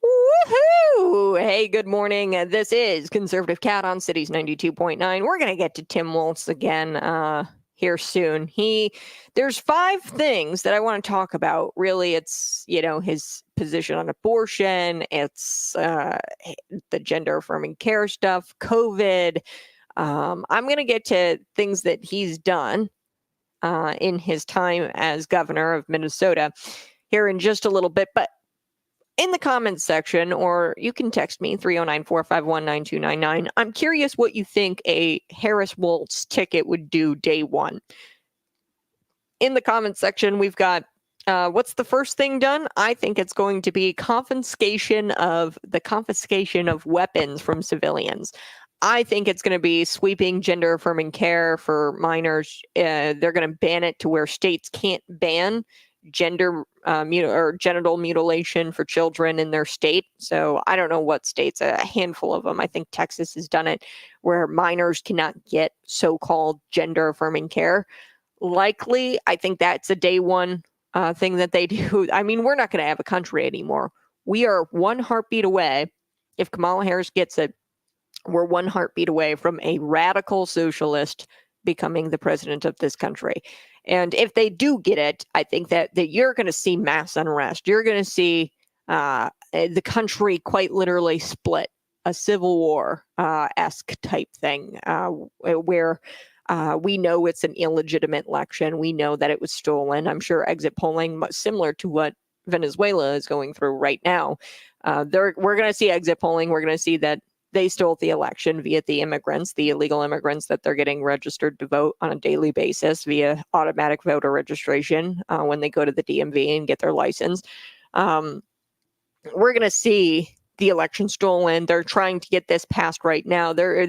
Woohoo! Hey, good morning. This is Conservative Cat on Cities 92.9. We're going to get to Tim Walz again here soon. There's 5 things that I want to talk about. Really, it's, his position on abortion. It's the gender affirming care stuff, COVID. I'm going to get to things that he's done in his time as governor of Minnesota here in just a little bit. But in the comments section, or you can text me, 309-451-9299. I'm curious what you think a Harris Walz ticket would do day one. In the comments section, we've got what's the first thing done? I think it's going to be confiscation of weapons from civilians. I think it's going to be sweeping gender affirming care for minors. They're going to ban it to where states can't ban genital mutilation for children in their state. So I don't know what states, a handful of them. I think Texas has done it, where minors cannot get so-called gender affirming care. Likely, I think that's a day one thing that they do. I mean, we're not going to have a country anymore. We are one heartbeat away. If Kamala Harris gets it, we're one heartbeat away from a radical socialist becoming the president of this country. And if they do get it, I think that you're going to see mass unrest. You're going to see the country quite literally split, a civil war-esque type thing, where we know it's an illegitimate election. We know that it was stolen. I'm sure exit polling, similar to what Venezuela is going through right now, we're going to see exit polling. We're going to see that they stole the election via the illegal immigrants that they're getting registered to vote on a daily basis via automatic voter registration when they go to the DMV and get their license. We're going to see the election stolen. They're trying to get this passed right now. They're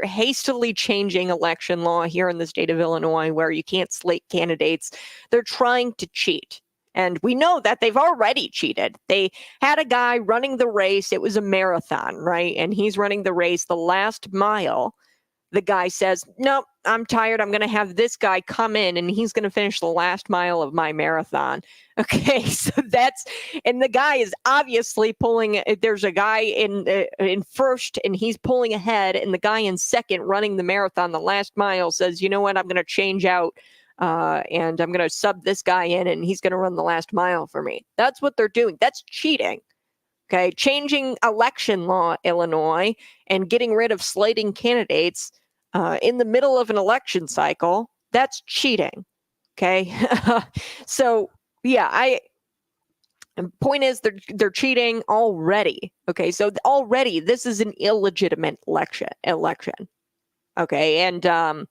hastily changing election law here in the state of Illinois, where you can't slate candidates. They're trying to cheat. And we know that they've already cheated. They had a guy running the race. It was a marathon, right? And he's running the race the last mile. The guy says, "Nope, I'm tired. I'm going to have this guy come in and he's going to finish the last mile of my marathon." Okay, so and the guy is obviously pulling. There's a guy in first and he's pulling ahead, and the guy in second running the marathon the last mile says, "You know what? I'm going to change out. And I'm going to sub this guy in and he's going to run the last mile for me." That's what they're doing. That's cheating. Okay. Changing election law, Illinois, and getting rid of slating candidates in the middle of an election cycle. That's cheating. Okay. So yeah, point is they're cheating already. Okay. So already this is an illegitimate election. Okay. And,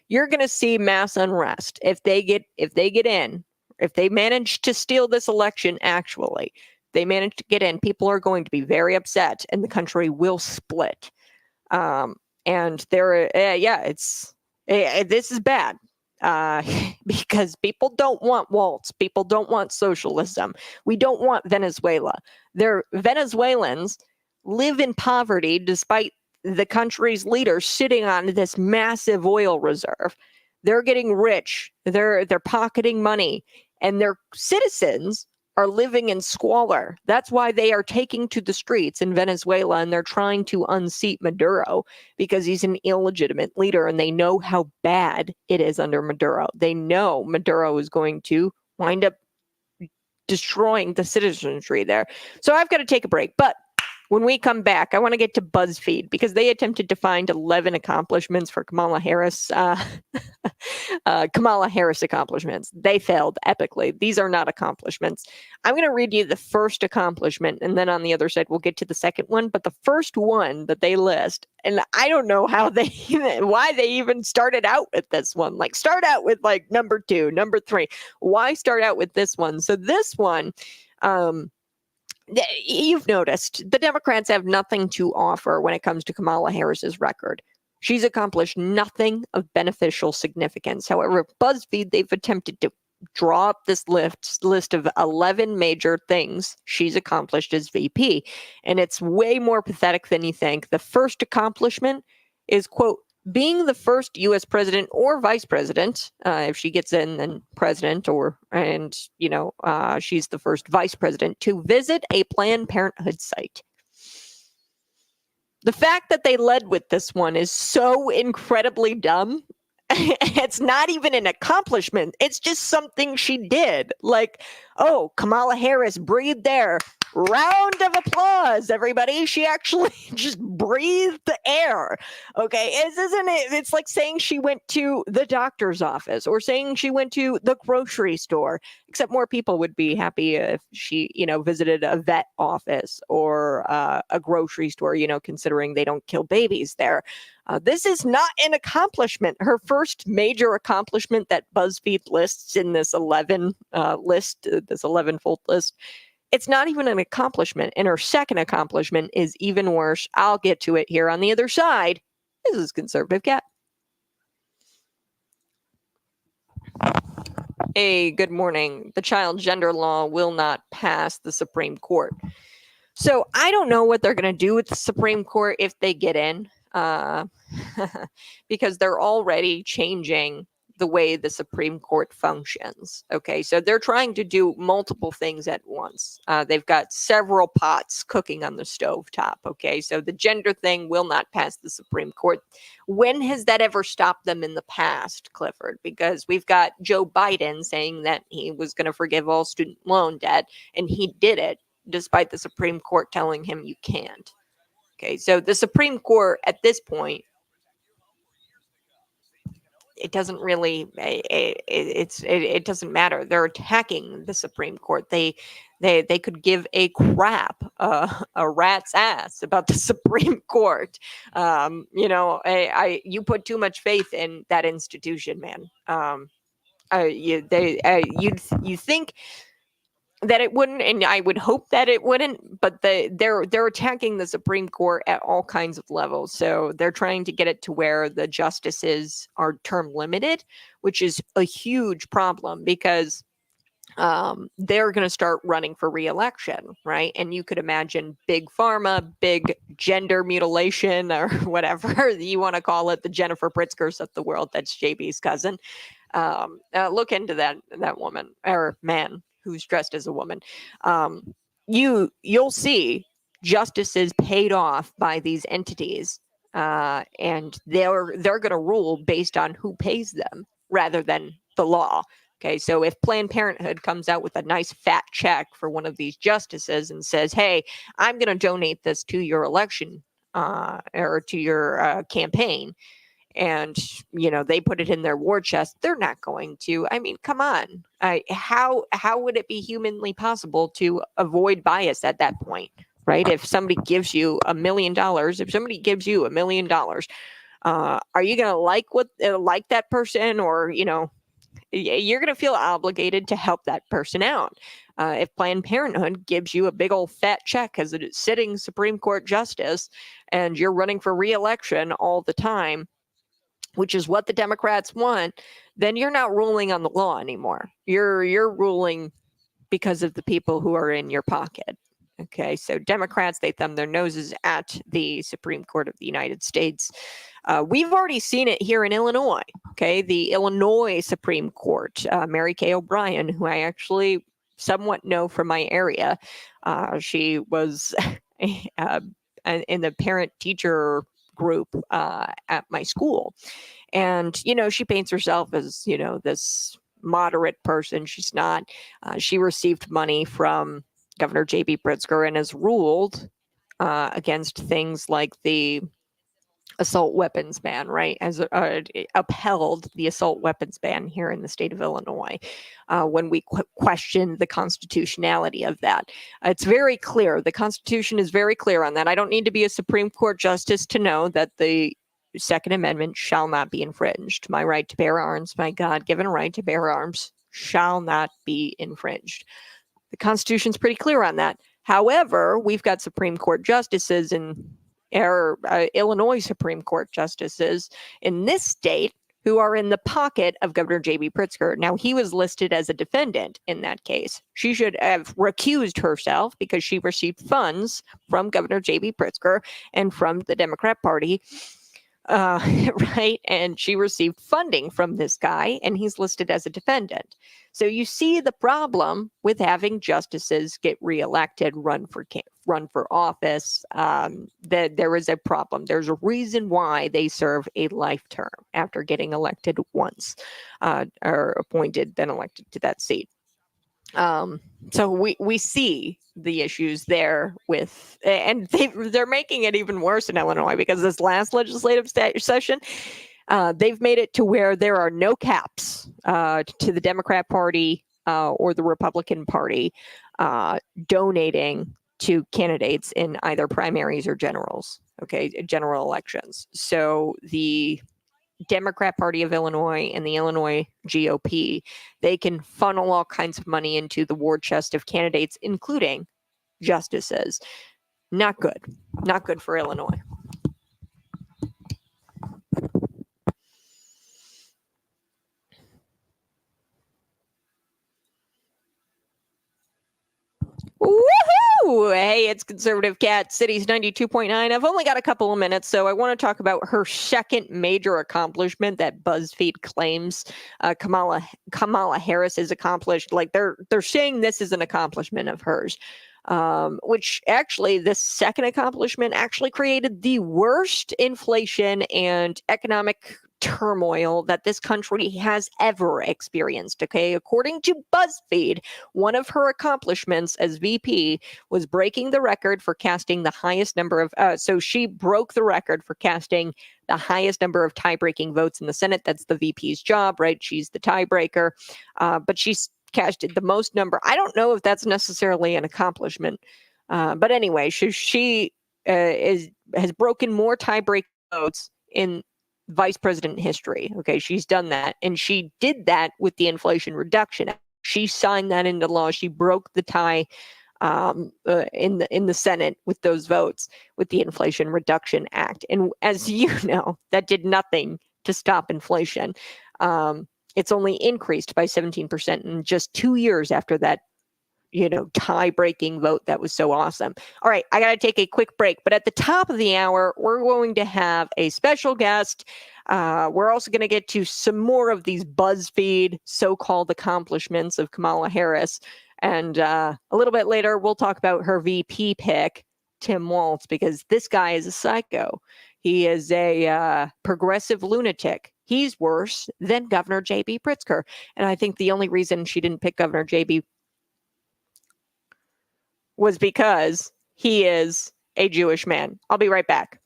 you're going to see mass unrest if they get in, if they manage to steal this election. Actually, they manage to get in, people are going to be very upset and the country will split. And this is bad because people don't want Walz. People don't want socialism. We don't want Venezuela. Venezuelans live in poverty despite the country's leaders sitting on this massive oil reserve. They're getting rich. They're pocketing money, and their citizens are living in squalor. That's why they are taking to the streets in Venezuela, and they're trying to unseat Maduro because he's an illegitimate leader, and they know how bad it is under Maduro. They know Maduro is going to wind up destroying the citizenry there. So I've got to take a break, but when we come back, I want to get to BuzzFeed because they attempted to find 11 accomplishments for Kamala Harris. Kamala Harris accomplishments. They failed epically. These are not accomplishments. I'm going to read you the first accomplishment, and then on the other side, we'll get to the second one. But the first one that they list, and I don't know why they even started out with this one. Like, start out with like number 2, number 3. Why start out with this one? So this one, you've noticed the Democrats have nothing to offer when it comes to Kamala Harris's record. She's accomplished nothing of beneficial significance. However, BuzzFeed, they've attempted to draw up this list of 11 major things she's accomplished as VP. And it's way more pathetic than you think. The first accomplishment is, quote, being the first U.S. president or vice president, if she gets in, then president, she's the first vice president to visit a Planned Parenthood site. The fact that they led with this one is so incredibly dumb. It's not even an accomplishment. It's just something she did. Like, oh, Kamala Harris breathed air. Round of applause, everybody. She actually just breathed the air. Okay, isn't it? It's like saying she went to the doctor's office or saying she went to the grocery store, except more people would be happy if she, visited a vet office or a grocery store, considering they don't kill babies there. This is not an accomplishment. Her first major accomplishment that BuzzFeed lists in this 11-fold list, it's not even an accomplishment. And her second accomplishment is even worse. I'll get to it here on the other side. This is Conservative Cat. Hey, good morning. The child gender law will not pass the Supreme Court. So I don't know what they're going to do with the Supreme Court if they get in. Because they're already changing the way the Supreme Court functions. Okay, so they're trying to do multiple things at once. They've got several pots cooking on the stovetop. Okay, so the gender thing will not pass the Supreme Court. When has that ever stopped them in the past, Clifford? Because we've got Joe Biden saying that he was going to forgive all student loan debt, and he did it despite the Supreme Court telling him you can't. Okay, so the Supreme Court at this point, it doesn't really, it doesn't matter. They're attacking the Supreme Court. They could give a crap, a rat's ass about the Supreme Court. You put too much faith in that institution, man. You think that it wouldn't, and I would hope that it wouldn't, but they're attacking the Supreme Court at all kinds of levels. So they're trying to get it to where the justices are term limited, which is a huge problem because they're going to start running for re-election, right? And you could imagine big pharma, big gender mutilation, or whatever you want to call it, the Jennifer Pritzkers of the world. That's JB's cousin. Look into that woman or man who's dressed as a woman. You'll see justices paid off by these entities, and they're going to rule based on who pays them rather than the law. Okay, so if Planned Parenthood comes out with a nice fat check for one of these justices and says, "Hey, I'm going to donate this to your election or to your campaign," and they put it in their war chest, they're not going to. I mean, come on. How would it be humanly possible to avoid bias at that point, right? If somebody gives you $1 million, are you going to like that person, or you're going to feel obligated to help that person out? If Planned Parenthood gives you a big old fat check as a sitting Supreme Court justice and you're running for re-election all the time, which is what the Democrats want, then you're not ruling on the law anymore. You're ruling because of the people who are in your pocket. Okay, so Democrats, they thumb their noses at the Supreme Court of the United States. We've already seen it here in Illinois. Okay, the Illinois Supreme Court, Mary Kay O'Brien, who I actually somewhat know from my area. She was in the parent-teacher group at my school, and she paints herself as this moderate person. She's not. She received money from Governor J.B. Pritzker and has ruled against things like the assault weapons ban, right? As upheld the assault weapons ban here in the state of Illinois when we questioned the constitutionality of that. It's very clear. The Constitution is very clear on that. I don't need to be a Supreme Court justice to know that the Second Amendment shall not be infringed. My right to bear arms, my God-given right to bear arms, shall not be infringed. The Constitution's pretty clear on that. However, we've got Supreme Court justices Illinois Supreme Court justices in this state who are in the pocket of Governor J.B. Pritzker. Now, he was listed as a defendant in that case. She should have recused herself because she received funds from Governor J.B. Pritzker and from the Democrat Party, right? And she received funding from this guy, and he's listed as a defendant. So you see the problem with having justices get reelected, run for office. That there is a problem. There's a reason why they serve a life term after getting elected once, or appointed, then elected to that seat. So we see the issues there with, and they're making it even worse in Illinois because this last legislative session, they've made it to where there are no caps to the Democrat Party or the Republican Party donating to candidates in either primaries or general elections. So the Democrat Party of Illinois and the Illinois GOP, they can funnel all kinds of money into the war chest of candidates, including justices. Not good. Not good for Illinois. Woohoo! Hey, it's Conservative Cat Cities 92.9. I've only got a couple of minutes, so I want to talk about her second major accomplishment that BuzzFeed claims Kamala Harris has accomplished. Like they're saying this is an accomplishment of hers, which actually this second accomplishment actually created the worst inflation and economic turmoil that this country has ever experienced. Okay, according to BuzzFeed, one of her accomplishments as VP was breaking the record for casting the highest number of so she broke the record for casting the highest number of tie-breaking votes in the Senate. That's the VP's job, right? She's the tiebreaker, but she's casted the most number. I don't know if that's necessarily an accomplishment, but anyway, she has broken more tie-break votes in vice president history. Okay, she's done that, and she did that with the Inflation Reduction Act. She signed that into law. She broke the tie in the Senate with those votes with the Inflation Reduction Act. And as you know, that did nothing to stop inflation. It's only increased by 17% in just 2 years after that, tie-breaking vote that was so awesome. All right, I got to take a quick break, but at the top of the hour, we're going to have a special guest. We're also going to get to some more of these BuzzFeed so-called accomplishments of Kamala Harris. And a little bit later, we'll talk about her VP pick, Tim Walz, because this guy is a psycho. He is a progressive lunatic. He's worse than Governor J.B. Pritzker. And I think the only reason she didn't pick Governor J.B. was because he is a Jewish man. I'll be right back.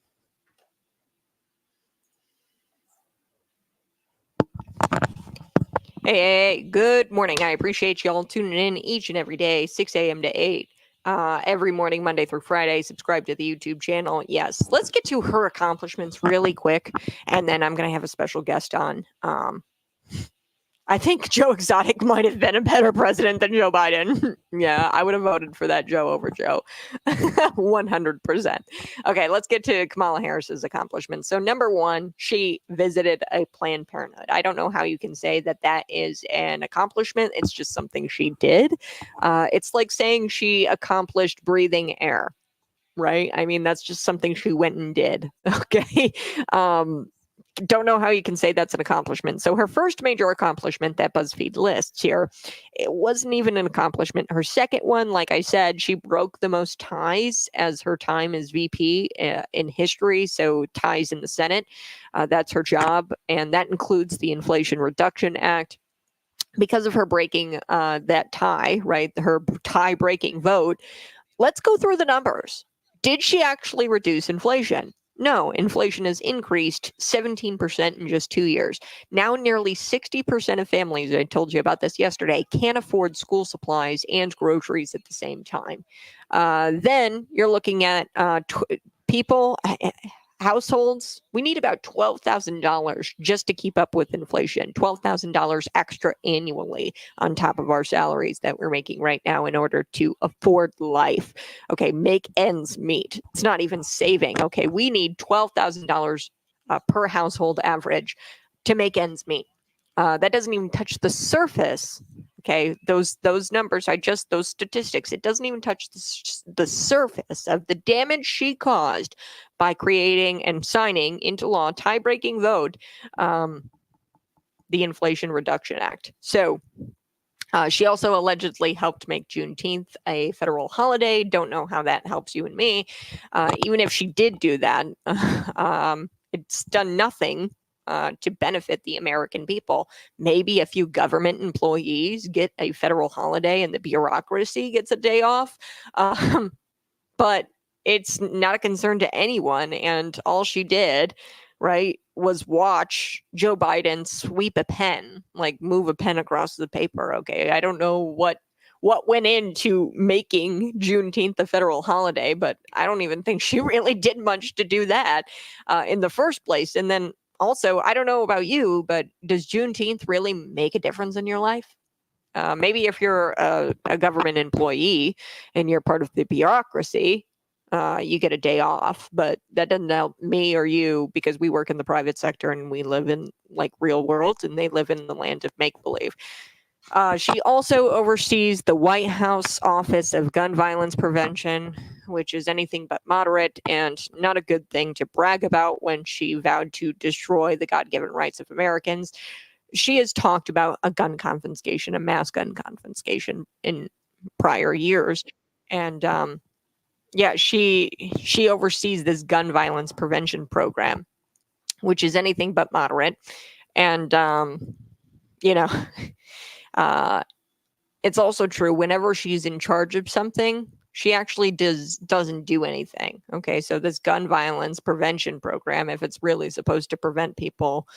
Hey, good morning. I appreciate y'all tuning in each and every day, 6 a.m. to 8. Every morning, Monday through Friday. Subscribe to the YouTube channel. Yes, let's get to her accomplishments really quick, and then I'm going to have a special guest on. I think Joe Exotic might have been a better president than Joe Biden. Yeah, I would have voted for that Joe over Joe. 100%. Okay, let's get to Kamala Harris's accomplishments. So number one, she visited a Planned Parenthood. I don't know how you can say that that is an accomplishment. It's just something she did. It's like saying she accomplished breathing air, right? I mean, that's just something she went and did. Okay. Don't know how you can say that's an accomplishment. So her first major accomplishment that BuzzFeed lists here, it wasn't even an accomplishment. Her second one, like I said, she broke the most ties as her time as VP in history. So ties in the Senate, that's her job. And that includes the Inflation Reduction Act. Because of her breaking that tie, right, her tie-breaking vote, let's go through the numbers. Did she actually reduce inflation? No, inflation has increased 17% in just 2 years. Now nearly 60% of families, I told you about this yesterday, can't afford school supplies and groceries at the same time. Then you're looking at people, households, we need about $12,000 just to keep up with inflation, $12,000 extra annually on top of our salaries that we're making right now in order to afford life. Okay, make ends meet. It's not even saving. Okay, we need $12,000 per household average to make ends meet. That doesn't even touch the surface. Okay, those numbers are just those statistics. It doesn't even touch the surface of the damage she caused by creating and signing into law, tie-breaking vote, the Inflation Reduction Act. So she also allegedly helped make Juneteenth a federal holiday. Don't know how that helps you and me. Even if she did do that, it's done nothing to benefit the American people. Maybe a few government employees get a federal holiday and the bureaucracy gets a day off. But it's not a concern to anyone. And all she did, right, was watch Joe Biden sweep a pen, like move a pen across the paper. Okay, I don't know what went into making Juneteenth a federal holiday, but I don't even think she really did much to do that in the first place. And then also, I don't know about you, but does Juneteenth really make a difference in your life? Maybe if you're a government employee and you're part of the bureaucracy, you get a day off, but that doesn't help me or you because we work in the private sector and we live in like real world and they live in the land of make-believe. She also oversees the White House Office of Gun Violence Prevention, which is anything but moderate and not a good thing to brag about when she vowed to destroy the God-given rights of Americans. She has talked about a gun confiscation, a mass gun confiscation in prior years. And yeah, she oversees this gun violence prevention program, which is anything but moderate. And, you know, it's also true whenever she's in charge of something, she actually doesn't do anything. Okay, so this gun violence prevention program, if it's really supposed to prevent people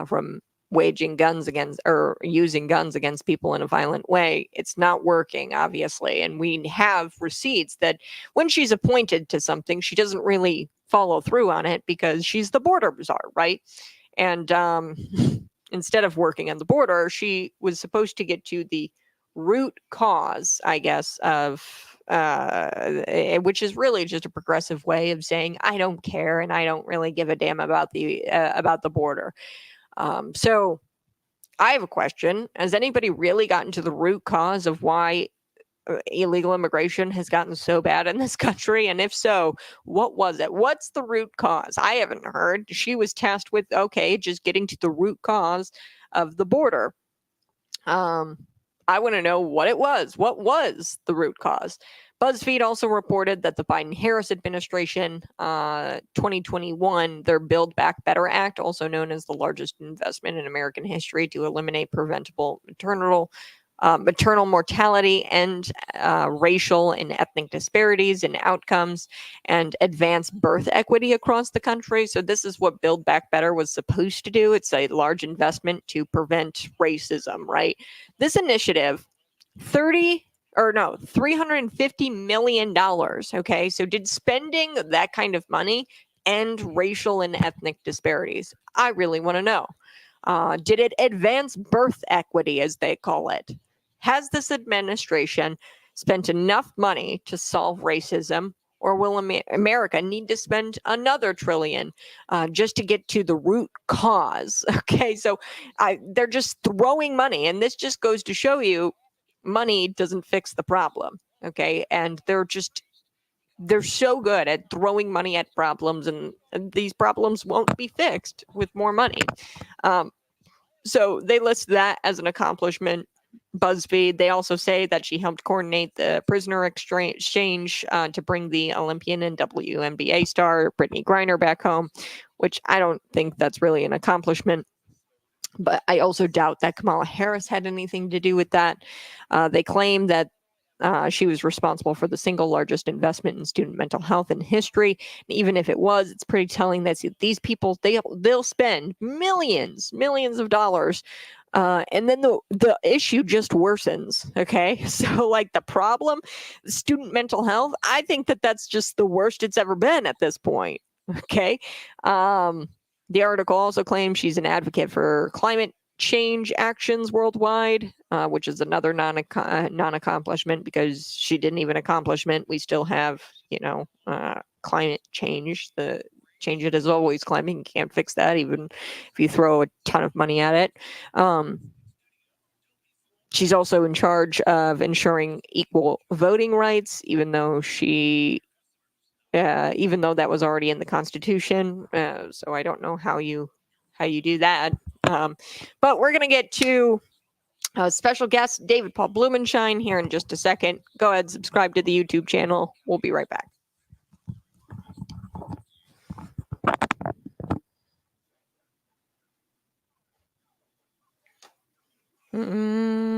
from waging guns against or using guns against people in a violent way, it's not working, obviously. And we have receipts that when she's appointed to something, she doesn't really follow through on it because she's the border czar, right? And instead of working on the border, she was supposed to get to the root cause, I guess, of which is really just a progressive way of saying I don't care and I don't really give a damn about the border. So I have a question. Has anybody really gotten to the root cause of why illegal immigration has gotten so bad in this country? And if so, what was it? What's the root cause? I haven't heard. She was tasked with, okay, just getting to the root cause of the border. I want to know what it was. What was the root cause? BuzzFeed also reported that the Biden-Harris administration, 2021, their Build Back Better Act, also known as the largest investment in American history to eliminate preventable maternal mortality and racial and ethnic disparities in outcomes and advance birth equity across the country. So this is what Build Back Better was supposed to do. It's a large investment to prevent racism, right? This initiative, $350 million. Okay, so did spending that kind of money end racial and ethnic disparities? I really want to know. Did it advance birth equity, as they call it? Has this administration spent enough money to solve racism, or will America need to spend another $1 trillion just to get to the root cause? Okay, so they're just throwing money, and this just goes to show you money doesn't fix the problem. Okay, and they're so good at throwing money at problems, and these problems won't be fixed with more money. So they list that as an accomplishment. BuzzFeed, they also say that she helped coordinate the prisoner exchange to bring the Olympian and WNBA star Brittany Griner back home, which I don't think that's really an accomplishment. But I also doubt that Kamala Harris had anything to do with that. They claim that she was responsible for the single largest investment in student mental health in history. And even if it was, it's pretty telling that these people, they'll spend millions of dollars. And then the issue just worsens. Okay. So like the problem, student mental health, I think that's just the worst it's ever been at this point. Okay. The article also claims she's an advocate for climate change actions worldwide, which is another non-accomplishment because she didn't even accomplishment. We still have, climate change. change it is always climbing. You can't fix that, even if you throw a ton of money at it. She's also in charge of ensuring equal voting rights, even though that was already in the Constitution. So I don't know how you do that. But we're gonna get to special guest David Paul Blumenshine here in just a second. Go ahead, subscribe to the YouTube channel. We'll be right back. Woohoo!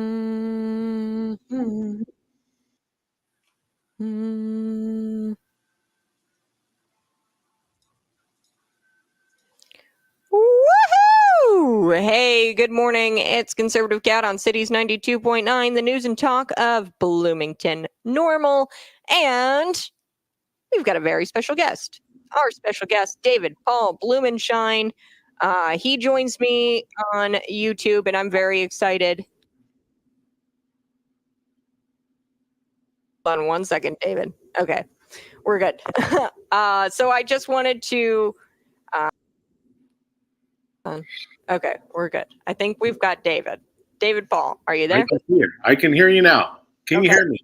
Hey, good morning. It's Conservative Cat on Cities 92.9, the news and talk of Bloomington Normal. And we've got a very special guest. Our special guest, David Paul Blumenshine. He joins me on YouTube, and I'm very excited. Hold on one second, David. Okay, we're good. So I just wanted to... okay, we're good. I think we've got David. David Paul, are you there? I can hear you now. Can you hear me?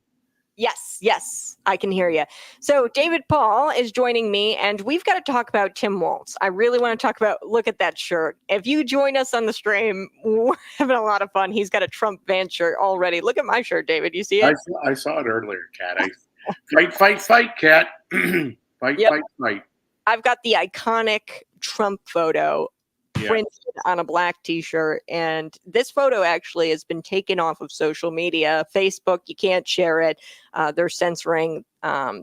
Yes, I can hear you. So David Paul is joining me, and we've got to talk about Tim Walz. I really want to talk about, look at that shirt. If you join us on the stream, we're having a lot of fun. He's got a Trump van shirt already. Look at my shirt, David. You see it? I saw it earlier, Kat. Fight, Kat. Fight. I've got the iconic Trump photo printed on a black t-shirt, and this photo actually has been taken off of social media. Facebook, you can't share it. They're censoring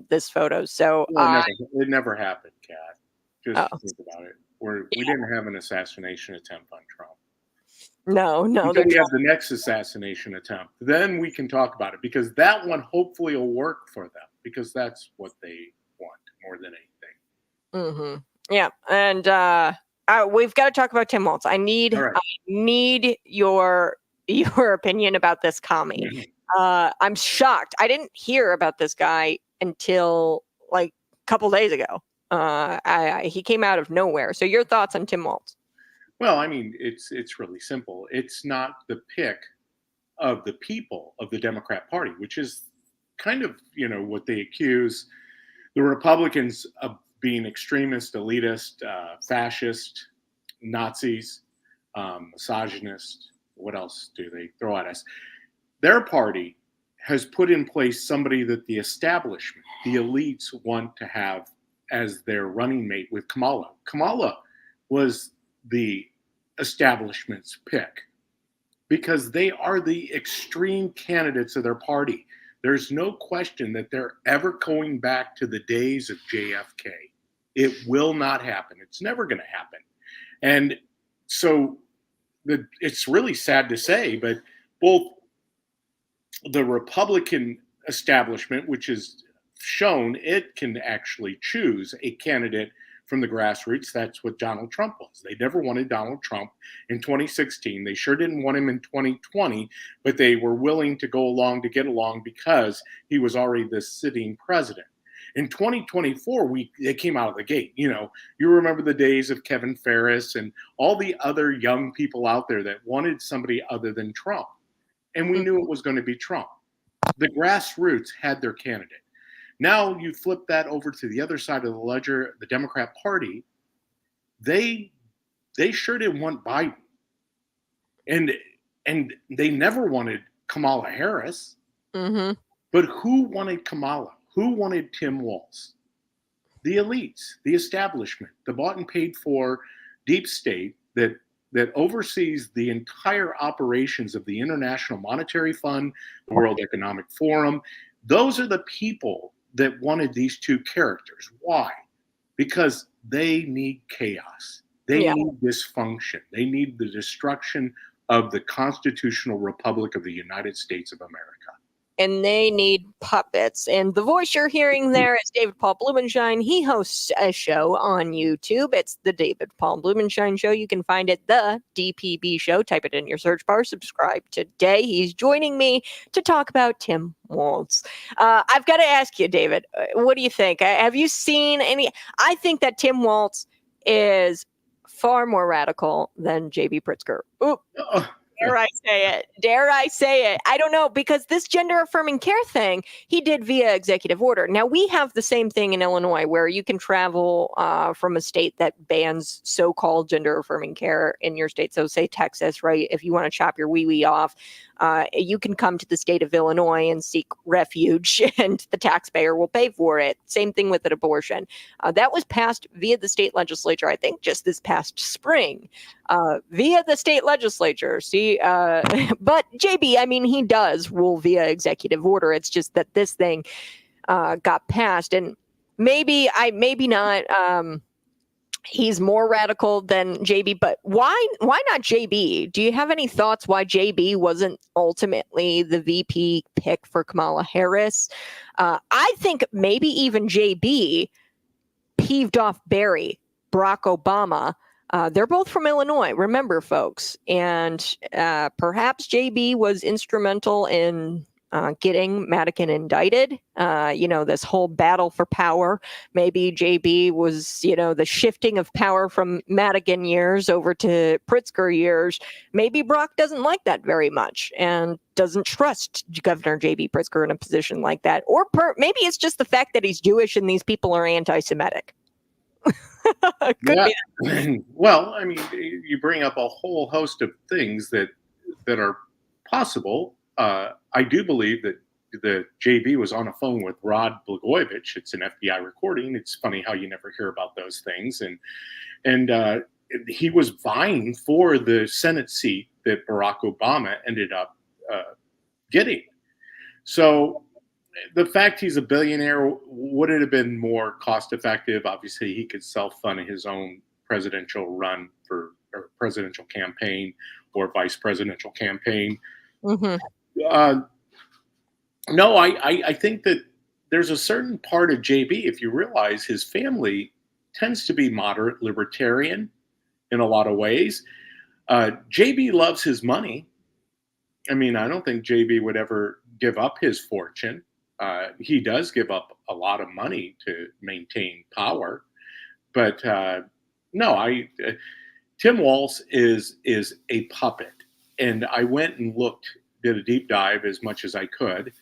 this photo. So it never happened, Kat. Just think about it. We didn't have an assassination attempt on Trump. No. Until we have the next assassination attempt, then we can talk about it, because that one hopefully will work for them, because that's what they want more than anything. Yeah, and we've got to talk about Tim Walz. I need your opinion about this commie. I'm shocked. I didn't hear about this guy until like a couple days ago. He came out of nowhere. So your thoughts on Tim Walz? Well, I mean, it's really simple. It's not the pick of the people of the Democrat Party, which is kind of, what they accuse the Republicans of being extremist, elitist, fascist, Nazis, misogynist. What else do they throw at us? Their party has put in place somebody that the establishment, the elites, want to have as their running mate with Kamala. Kamala was the establishment's pick because they are the extreme candidates of their party. There's no question that they're ever going back to the days of JFK. It will not happen. It's never going to happen. And so it's really sad to say, but both the Republican establishment, which has shown it can actually choose a candidate from the grassroots. That's what Donald Trump was. They never wanted Donald Trump in 2016. They sure didn't want him in 2020, but they were willing to go along to get along because he was already the sitting president. In 2024, they came out of the gate. You remember the days of Kevin Ferris and all the other young people out there that wanted somebody other than Trump. And we knew it was going to be Trump. The grassroots had their candidate. Now you flip that over to the other side of the ledger, the Democrat Party. They sure didn't want Biden. And they never wanted Kamala Harris. But who wanted Kamala? Who wanted Tim Walz? The elites, the establishment, the bought and paid for deep state that oversees the entire operations of the International Monetary Fund, the World Economic Forum. Those are the people that wanted these two characters. Why? Because they need chaos. They need dysfunction. They need the destruction of the constitutional republic of the United States of America. and they need puppets. And the voice you're hearing there is David Paul Blumenshine. He hosts a show on YouTube. It's the David Paul Blumenshine Show. You can find it, the DPB Show. Type it in your search bar. Subscribe today. He's joining me to talk about Tim Walz. I've got to ask you, David, what do you think? Have you seen any? I think that Tim Walz is far more radical than J.B. Pritzker. Oop. Dare I say it? Dare I say it? I don't know, because this gender affirming care thing, he did via executive order. Now, we have the same thing in Illinois where you can travel from a state that bans so-called gender affirming care in your state. So say Texas, right? If you want to chop your wee-wee off, you can come to the state of Illinois and seek refuge, and the taxpayer will pay for it. Same thing with an abortion. That was passed via the state legislature, I think, just this past spring. Via the state legislature. See, but JB, I mean, he does rule via executive order. It's just that this thing got passed, and maybe not. He's more radical than JB, but why not JB? Do you have any thoughts why JB wasn't ultimately the VP pick for Kamala Harris? I think maybe even JB peeved off Barack Obama. They're both from Illinois, remember, folks. And perhaps JB was instrumental in getting Madigan indicted. This whole battle for power. Maybe JB was, the shifting of power from Madigan years over to Pritzker years. Maybe Brock doesn't like that very much and doesn't trust Governor JB Pritzker in a position like that. Or maybe it's just the fact that he's Jewish and these people are anti-Semitic. Well, I mean, you bring up a whole host of things that are possible. I do believe that the JB was on a phone with Rod Blagojevich. It's an FBI recording. It's funny how you never hear about those things. And he was vying for the Senate seat that Barack Obama ended up getting. So the fact he's a billionaire, would it have been more cost effective? Obviously, he could self-fund his own presidential run or presidential campaign or vice presidential campaign. Mm-hmm. No, I think that there's a certain part of JB, if you realize his family tends to be moderate libertarian in a lot of ways. JB loves his money. I mean, I don't think JB would ever give up his fortune. He does give up a lot of money to maintain power, but no, Tim Walz is a puppet, and I went and did a deep dive as much as I could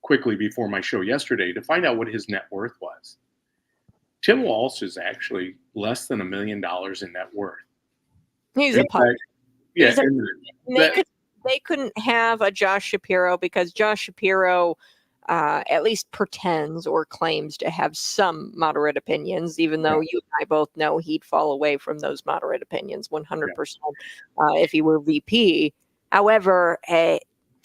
quickly before my show yesterday to find out what his net worth was. Tim Walz is actually less than $1 million in net worth. He's a puppet. Yeah, they couldn't have a Josh Shapiro because Josh Shapiro at least pretends or claims to have some moderate opinions, even though you and I both know he'd fall away from those moderate opinions 100% if he were VP. However,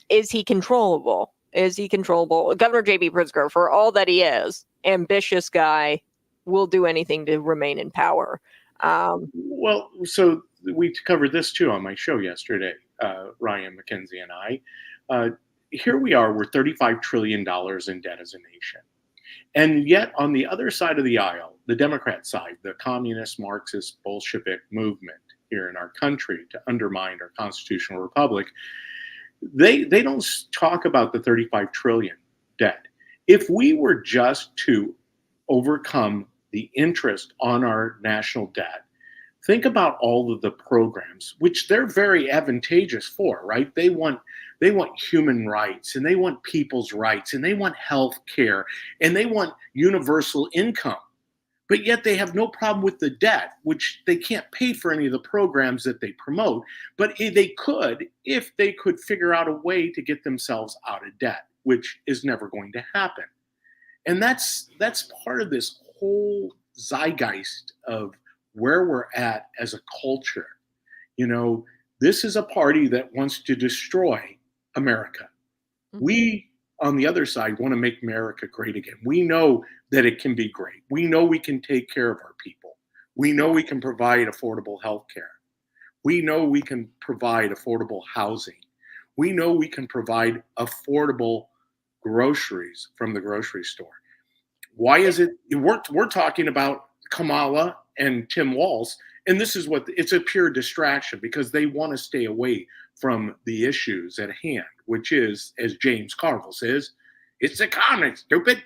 is he controllable? Governor J.B. Pritzker, for all that he is, ambitious guy, will do anything to remain in power. Well, so we covered this too on my show yesterday, Ryan McKenzie and I. Here we are, we're $35 trillion in debt as a nation. And yet on the other side of the aisle, the Democrat side, the communist, Marxist, Bolshevik movement here in our country to undermine our constitutional republic, they don't talk about the 35 trillion debt. If we were just to overcome the interest on our national debt, think about all of the programs, which they're very advantageous for, right? They want human rights, and they want people's rights, and they want health care, and they want universal income. But yet they have no problem with the debt, which they can't pay for any of the programs that they promote. But they could if they could figure out a way to get themselves out of debt, which is never going to happen. And that's part of this whole zeitgeist of where we're at as a culture. This is a party that wants to destroy America. Mm-hmm. We, on the other side, want to make America great again. We know that it can be great. We know we can take care of our people. We know we can provide affordable health care. We know we can provide affordable housing. We know we can provide affordable groceries from the grocery store. Why is it we're talking about Kamala and Tim Walz, and this is what it's a pure distraction because they want to stay away from the issues at hand, which is, as James Carville says, it's the economy, stupid.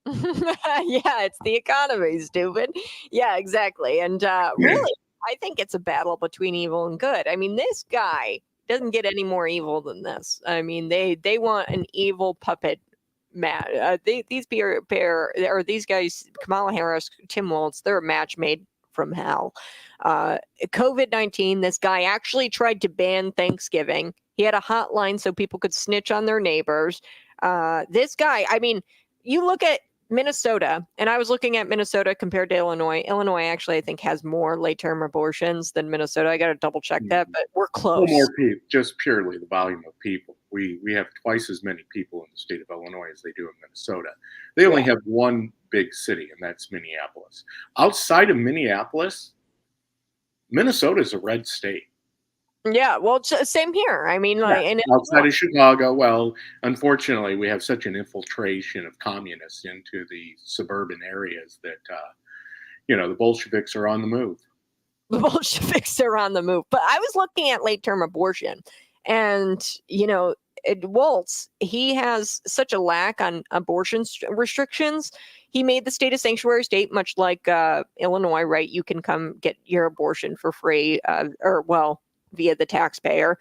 Yeah, it's the economy, stupid. Yeah, exactly. And really, I think it's a battle between evil and good. I mean, this guy doesn't get any more evil than this. I mean, they want an evil puppet. These these guys, Kamala Harris, Tim Walz, they're a match made from hell. COVID-19, this guy actually tried to ban Thanksgiving. He had a hotline so people could snitch on their neighbors. This guy, I mean, you look at Minnesota, and I was looking at Minnesota compared to Illinois. Illinois actually, I think, has more late-term abortions than Minnesota. I got to double check that, but we're close. More people, just purely the volume of people. We have twice as many people in the state of Illinois as they do in Minnesota. They only have one big city, and that's Minneapolis. Outside of Minneapolis, Minnesota is a red state. Yeah, well, same here. I mean, and outside of Chicago, well, unfortunately, we have such an infiltration of communists into the suburban areas that, the Bolsheviks are on the move. The Bolsheviks are on the move. But I was looking at late-term abortion, and, Walz, he has such a lack on abortion restrictions. He made the state a sanctuary state, much like Illinois, right? You can come get your abortion for free, via the taxpayer.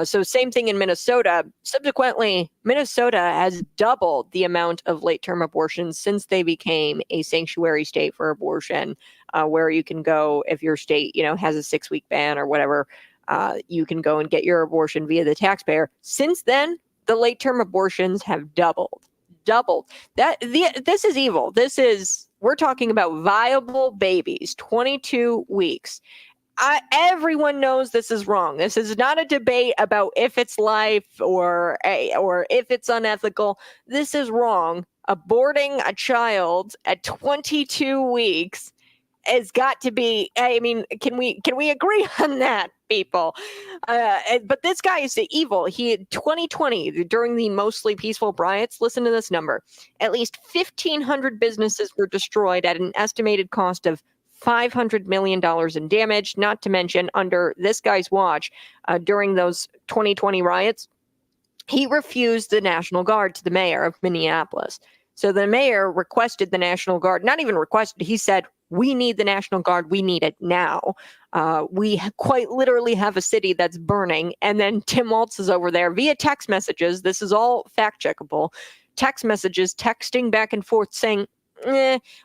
So same thing in Minnesota. Subsequently, Minnesota has doubled the amount of late-term abortions since they became a sanctuary state for abortion, where you can go if your state, has a 6-week ban or whatever. You can go and get your abortion via the taxpayer. Since then, the late-term abortions have doubled. This is evil. We're talking about viable babies, 22 weeks. Everyone knows this is wrong. This is not a debate about if it's life or if it's unethical. This is wrong. Aborting a child at 22 weeks has got to be. I mean, can we agree on that, people? But this guy is evil. He 2020 during the mostly peaceful riots. Listen to this number: at least 1,500 businesses were destroyed at an estimated cost of $500 million in damage, not to mention under this guy's watch, during those 2020 riots, he refused the National Guard to the mayor of Minneapolis. So the mayor requested the National Guard, not even requested, he said, we need the National Guard, we need it now. We quite literally have a city that's burning. And then Tim Walz is over there via text messages. This is all fact checkable. Text messages, texting back and forth saying,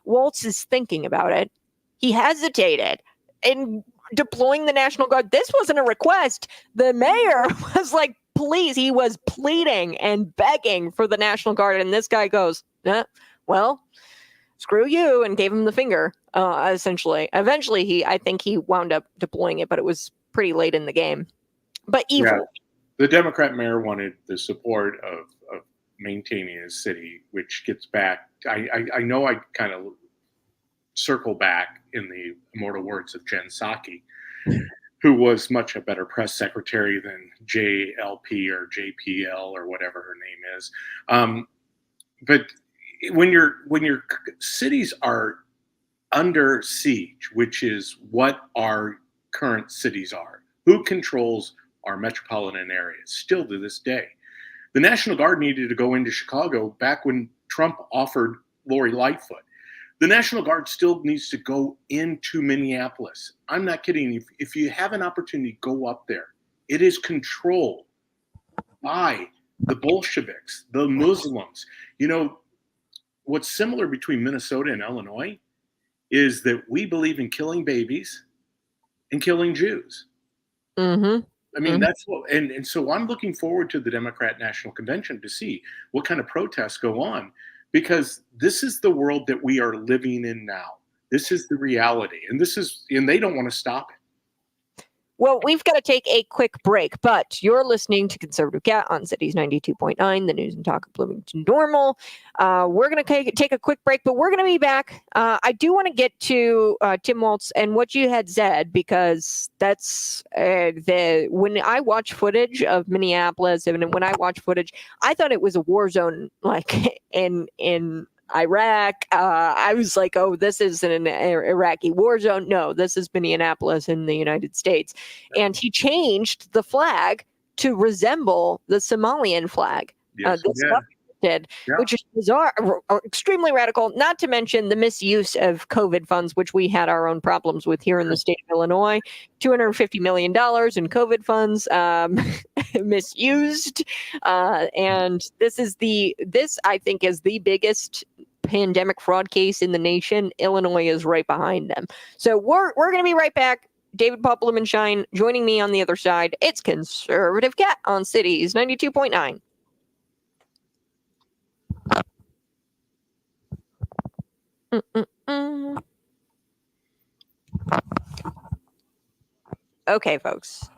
Walz is thinking about it. He hesitated in deploying the National Guard. This wasn't a request. The mayor was like, please, he was pleading and begging for the National Guard. And this guy goes, well, screw you, and gave him the finger, essentially. Eventually, I think he wound up deploying it, but it was pretty late in the game. But evil. Yeah. The Democrat mayor wanted the support of maintaining his city, which gets back. I know I kind of circle back in the immortal words of Jen Psaki, who was much a better press secretary than JLP or JPL or whatever her name is. But when your cities are under siege, which is what our current cities are, who controls our metropolitan areas still to this day? The National Guard needed to go into Chicago back when Trump offered Lori Lightfoot. The National Guard still needs to go into Minneapolis. I'm not kidding. If you have an opportunity, go up there. It is controlled by the Bolsheviks, the Muslims. What's similar between Minnesota and Illinois is that we believe in killing babies and killing Jews. Mm-hmm. I mean, that's what, and so I'm looking forward to the Democrat National Convention to see what kind of protests go on. Because this is the world that we are living in now. This is the reality. And they don't want to stop it. Well, we've got to take a quick break, but you're listening to Conservative Cat on Cities 92.9, the news and talk of Bloomington Normal. We're going to take a quick break, but we're going to be back. I do want to get to Tim Walz and what you had said, because that's when I watch footage of Minneapolis and when I watch footage, I thought it was a war zone, like in Iraq. I was like, oh, this is an Iraqi war zone. No, this is Minneapolis in the United States. And he changed the flag to resemble the Somalian flag. Yes, did, which is bizarre, extremely radical, not to mention the misuse of COVID funds, which we had our own problems with here in the state of Illinois. $250 million in COVID funds misused. And this, I think, is the biggest pandemic fraud case in the nation. Illinois is right behind them. So we're going to be right back. David Paul Blumenshine joining me on the other side. It's Conservative Cat on Cities 92.9. Okay, folks.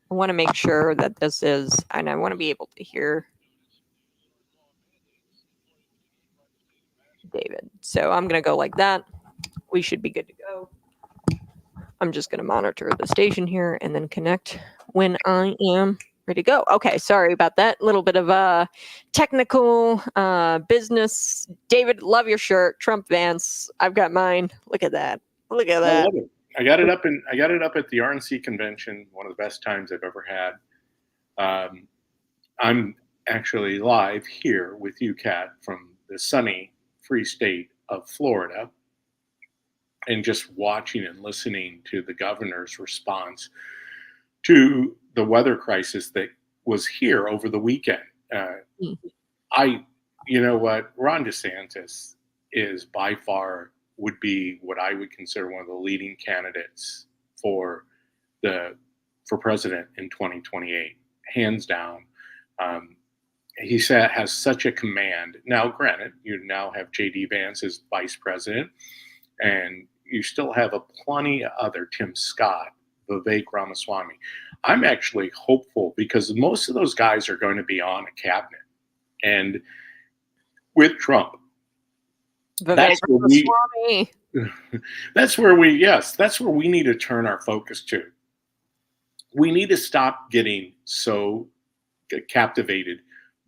I want to make sure that this is, and I want to be able to hear David. So I'm going to go like that. We should be good to go. I'm just going to monitor the station here and then connect when I am ready to go. Okay, sorry about that. A little bit of technical business. David, love your shirt. Trump Vance. I've got mine. Look at that. Look at that. I love it. I got it up at the RNC convention. One of the best times I've ever had. I'm actually live here with you, Kat, from the sunny free state of Florida, and just watching and listening to the governor's response to the weather crisis that was here over the weekend. You know what, Ron DeSantis is by far would be what I would consider one of the leading candidates for president in 2028, hands down. He has such a command. Now, granted, you now have J.D. Vance as vice president, and you still have plenty of other, Tim Scott, Vivek Ramaswamy. I'm actually hopeful because most of those guys are going to be on a cabinet. And with Trump, that's where we need to turn our focus to. We need to stop getting so captivated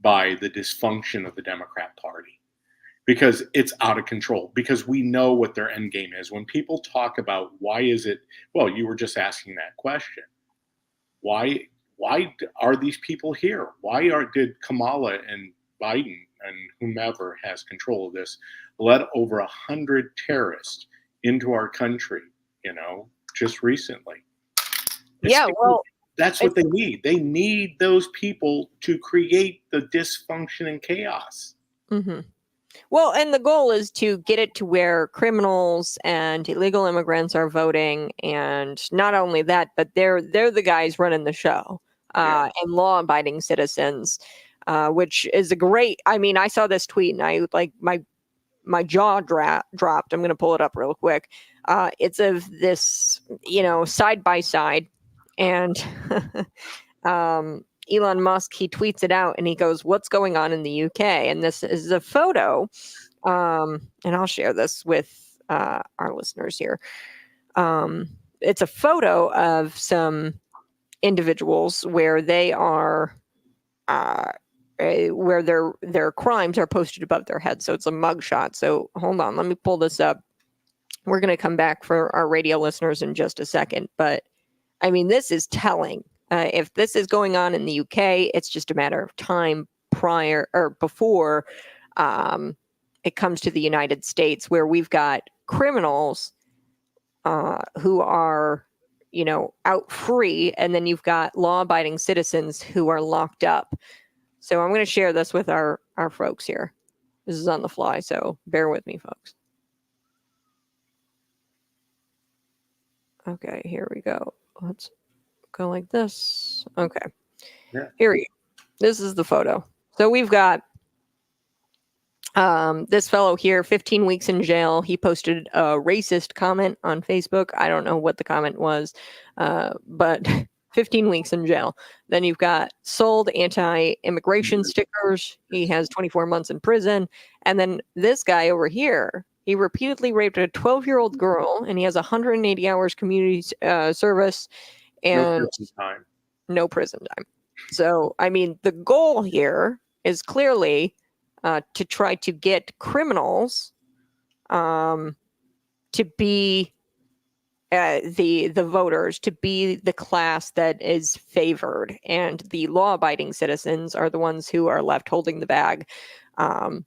by the dysfunction of the Democrat Party, because it's out of control, because we know what their end game is. When people talk about why is it, well, you were just asking that question. Why are these people here? Did Kamala and Biden and whomever has control of this let over 100 terrorists into our country, just recently? That's what they need. They need those people to create the dysfunction and chaos. Mm-hmm. Well, and the goal is to get it to where criminals and illegal immigrants are voting, and not only that, but they're the guys running the show, and law-abiding citizens, which is a great. I mean, I saw this tweet and I my jaw dropped. I'm going to pull it up real quick. It's of this, side by side, and Elon Musk, he tweets it out and he goes, "What's going on in the UK?" And this is a photo, and I'll share this with our listeners here. It's a photo of some individuals where they are, where their crimes are posted above their heads. So it's a mugshot. So hold on, let me pull this up. We're going to come back for our radio listeners in just a second. But I mean, this is telling. If this is going on in the UK, it's just a matter of time before it comes to the United States, where we've got criminals who are, out free, and then you've got law-abiding citizens who are locked up. So I'm going to share this with our folks here. This is on the fly, so bear with me, folks. Okay, here we go. Let's go like this. Okay. Yeah. Here we go. This is the photo. So we've got This fellow here, 15 weeks in jail. He posted a racist comment on Facebook. I don't know what the comment was, but 15 weeks in jail. Then you've got sold anti-immigration stickers. He has 24 months in prison. And then this guy over here, he repeatedly raped a 12-year-old girl, and he has 180 hours community service and no prison time. So, I mean, the goal here is clearly to try to get criminals to be the voters, to be the class that is favored, and the law-abiding citizens are the ones who are left holding the bag. And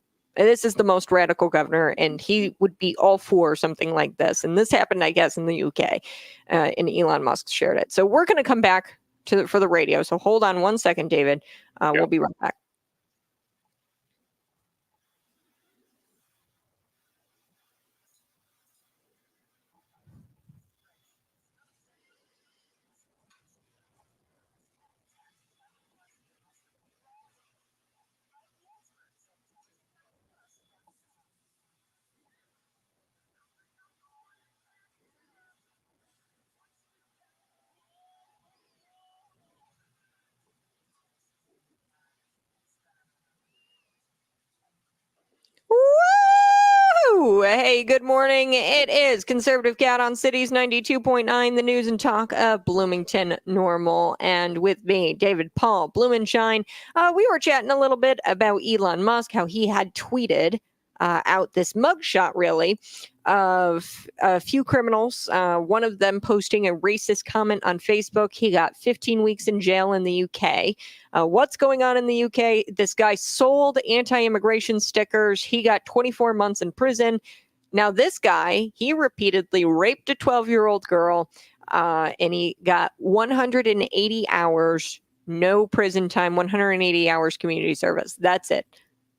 this is the most radical governor, and he would be all for something like this. And this happened, I guess, in the UK, and Elon Musk shared it. So we're going to come back for the radio. So hold on one second, David. We'll be right back. Woo! Hey, good morning. It is Conservative Cat on Cities 92.9, the news and talk of Bloomington Normal. And with me, David Paul Blumenshine. We were chatting a little bit about Elon Musk, how he had tweeted out this mugshot, really, of a few criminals, one of them posting a racist comment on Facebook. He got 15 weeks in jail in the UK. What's going on in the UK? This guy sold anti-immigration stickers. He got 24 months in prison. Now, this guy, he repeatedly raped a 12-year-old girl, and he got 180 hours, no prison time, 180 hours community service. That's it.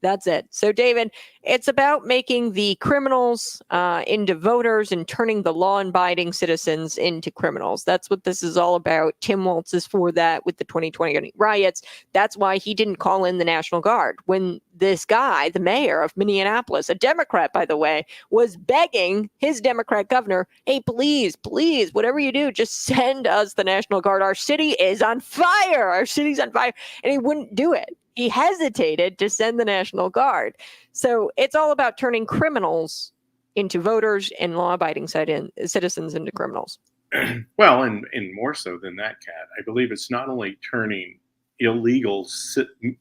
That's it. So, David, it's about making the criminals into voters and turning the law-abiding citizens into criminals. That's what this is all about. Tim Walz is for that with the 2020 riots. That's why he didn't call in the National Guard. When this guy, the mayor of Minneapolis, a Democrat, by the way, was begging his Democrat governor, hey, please, please, whatever you do, just send us the National Guard. Our city is on fire. Our city's on fire. And he wouldn't do it. He hesitated to send the National Guard. So it's all about turning criminals into voters and law-abiding citizens into criminals. Well, and more so than that, Kat, I believe it's not only turning illegal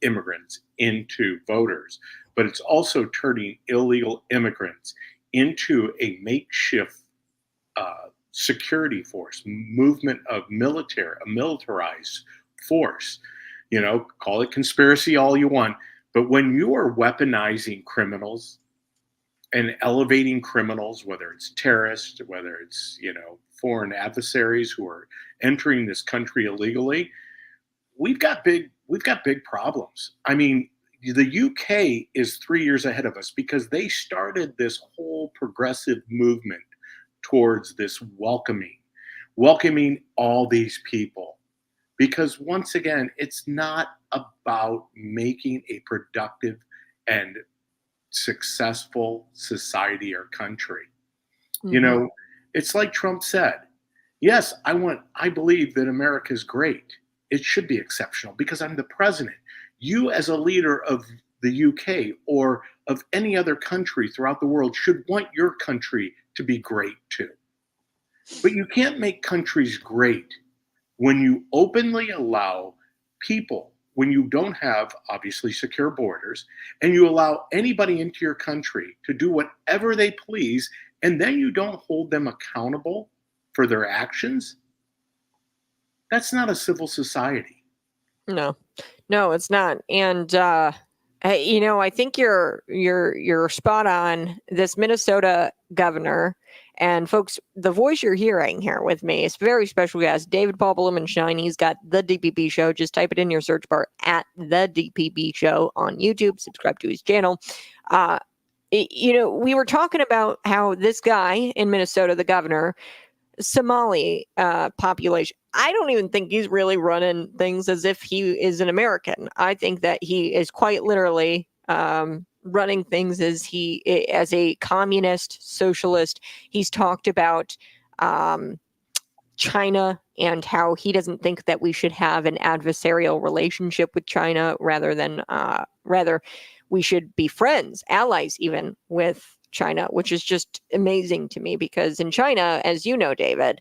immigrants into voters, but it's also turning illegal immigrants into a makeshift security force, movement of a militarized force. You know, call it conspiracy all you want. But when you are weaponizing criminals and elevating criminals, whether it's terrorists, whether it's, foreign adversaries who are entering this country illegally, we've got big problems. I mean, the UK is 3 years ahead of us because they started this whole progressive movement towards this welcoming all these people. Because once again, it's not about making a productive and successful society or country. Mm-hmm. It's like Trump said, yes, I believe that America is great. It should be exceptional because I'm the president. You as a leader of the UK or of any other country throughout the world should want your country to be great too. But you can't make countries great when you openly allow people, when you don't have, obviously, secure borders, and you allow anybody into your country to do whatever they please, and then you don't hold them accountable for their actions, that's not a civil society. No, it's not. And, I think you're spot on. This Minnesota governor. And folks, the voice you're hearing here with me is a very special guest, David Paul Blumenshine. He's got The DPP Show. Just type it in your search bar at The DPP Show on YouTube. Subscribe to his channel. We were talking about how this guy in Minnesota, the governor, Somali population, I don't even think he's really running things as if he is an American. I think that he is quite literally running things as as a communist socialist. He's talked about China and how he doesn't think that we should have an adversarial relationship with China, rather we should be friends, allies even with China, which is just amazing to me because in China, as you know, David,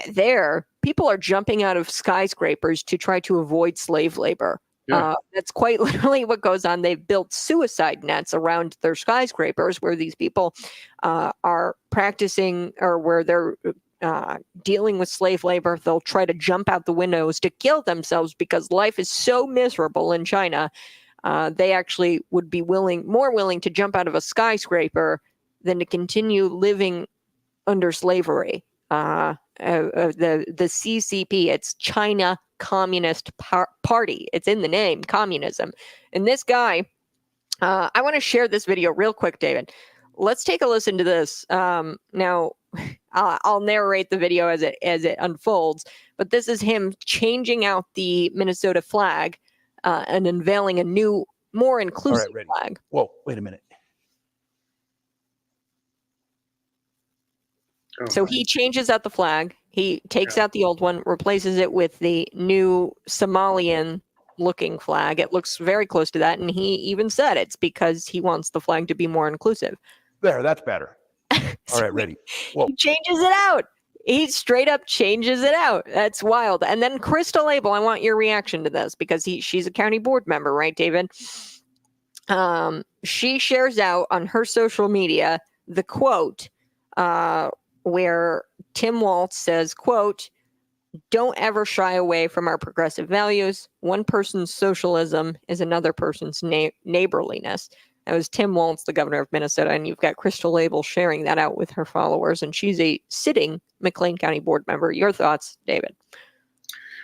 there people are jumping out of skyscrapers to try to avoid slave labor. Yeah. That's quite literally what goes on. They've built suicide nets around their skyscrapers where these people are practicing, or where they're dealing with slave labor. They'll try to jump out the windows to kill themselves because life is so miserable in China. They actually would be more willing to jump out of a skyscraper than to continue living under slavery. The CCP, it's China Communist Party. It's in the name, communism. And this guy, I want to share this video real quick, David. Let's take a listen to this. Now, I'll narrate the video as it unfolds, but this is him changing out the Minnesota flag and unveiling a new, more inclusive flag. Whoa, wait a minute. So he changes out the flag. He takes out the old one, replaces it with the new Somalian-looking flag. It looks very close to that, and he even said it's because he wants the flag to be more inclusive. There, that's better. All right, ready. Whoa. He changes it out. He straight up changes it out. That's wild. And then Crystal Abel, I want your reaction to this because she's a county board member, right, David? She shares out on her social media the quote where Tim Walz says, quote, "Don't ever shy away from our progressive values. One person's socialism is another person's neighborliness." That was Tim Walz, the governor of Minnesota, and you've got Crystal Abel sharing that out with her followers, and she's a sitting McLean County board member. Your thoughts, David?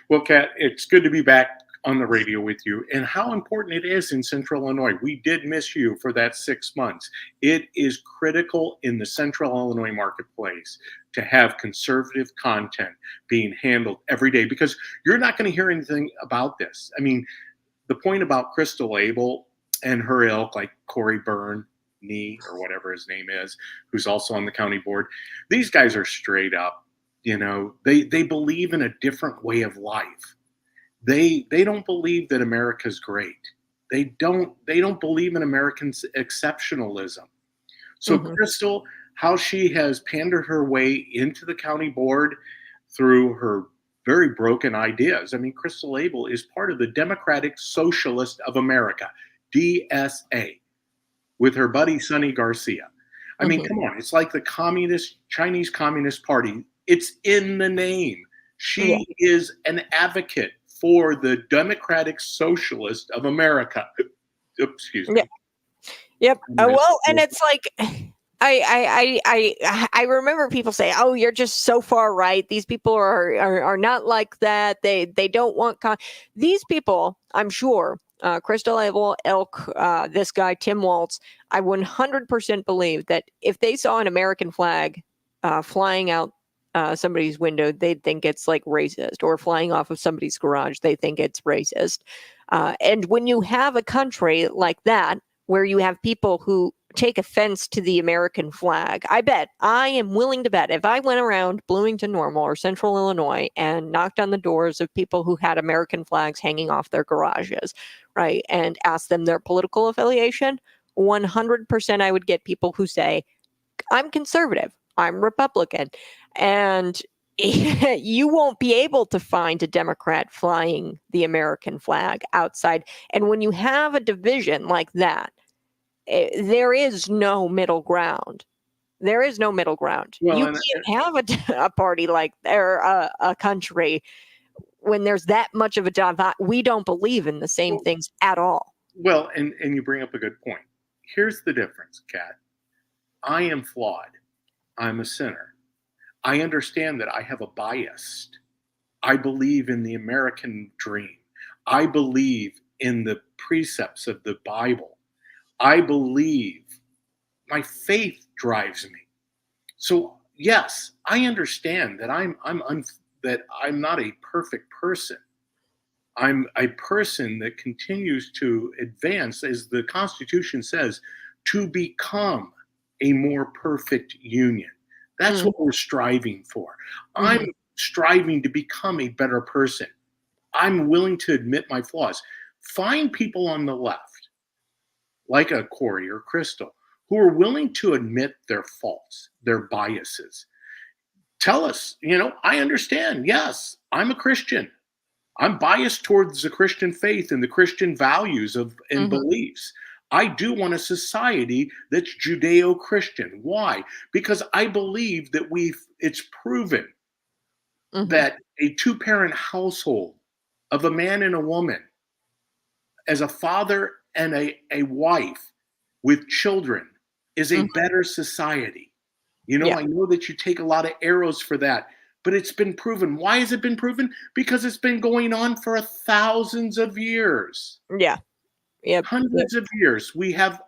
Well, Kat, it's good to be back on the radio with you, and how important it is in Central Illinois. We did miss you for that 6 months. It is critical in the Central Illinois marketplace to have conservative content being handled every day, because you're not going to hear anything about this. I mean, the point about Crystal Abel and her ilk, like Corey Byrne, or whatever his name is, who's also on the county board, these guys are straight up, they believe in a different way of life. They don't believe that America's great. They don't believe in American exceptionalism. So Crystal, how she has pandered her way into the county board through her very broken ideas. I mean, Crystal Abel is part of the Democratic Socialist of America, DSA, with her buddy Sonny Garcia. I mean, come on, it's like the Chinese Communist Party. It's in the name. She is an advocate for the Democratic Socialist of America. Excuse me. Yep. Well, and it's like, I remember people say, "Oh, you're just so far right. These people are not like that. They don't want these people." I'm sure, Crystal Abel, Elk, this guy Tim Walz. I 100% believe that if they saw an American flag flying out somebody's window, they'd think it's like racist, or flying off of somebody's garage, they think it's racist. And when you have a country like that, where you have people who take offense to the American flag, I am willing to bet, if I went around Bloomington Normal or Central Illinois and knocked on the doors of people who had American flags hanging off their garages, right, and asked them their political affiliation, 100% I would get people who say, "I'm conservative, I'm Republican." And you won't be able to find a Democrat flying the American flag outside. And when you have a division like that, there is no middle ground. There is no middle ground. Well, you can't have a party like, or a country when there's that much of a divide. We don't believe in the same things at all. Well, and you bring up a good point. Here's the difference, Kat. I am flawed. I'm a sinner. I understand that I have a bias. I believe in the American dream. I believe in the precepts of the Bible. I believe, my faith drives me. So yes, I understand that I'm not a perfect person, I'm a person that continues to advance, as the Constitution says, to become a more perfect union. That's what we're striving for. I'm striving to become a better person. I'm willing to admit my flaws. Find people on the left, like a Corey or Crystal, who are willing to admit their faults, their biases. Tell us, I understand. Yes, I'm a Christian. I'm biased towards the Christian faith and the Christian values and beliefs. I do want a society that's Judeo-Christian. Why? Because I believe that it's proven that a two-parent household of a man and a woman, as a father and a wife with children, is a better society. I know that you take a lot of arrows for that, but it's been proven. Why has it been proven? Because it's been going on for thousands of years. Yeah. Yep. Hundreds of years. We have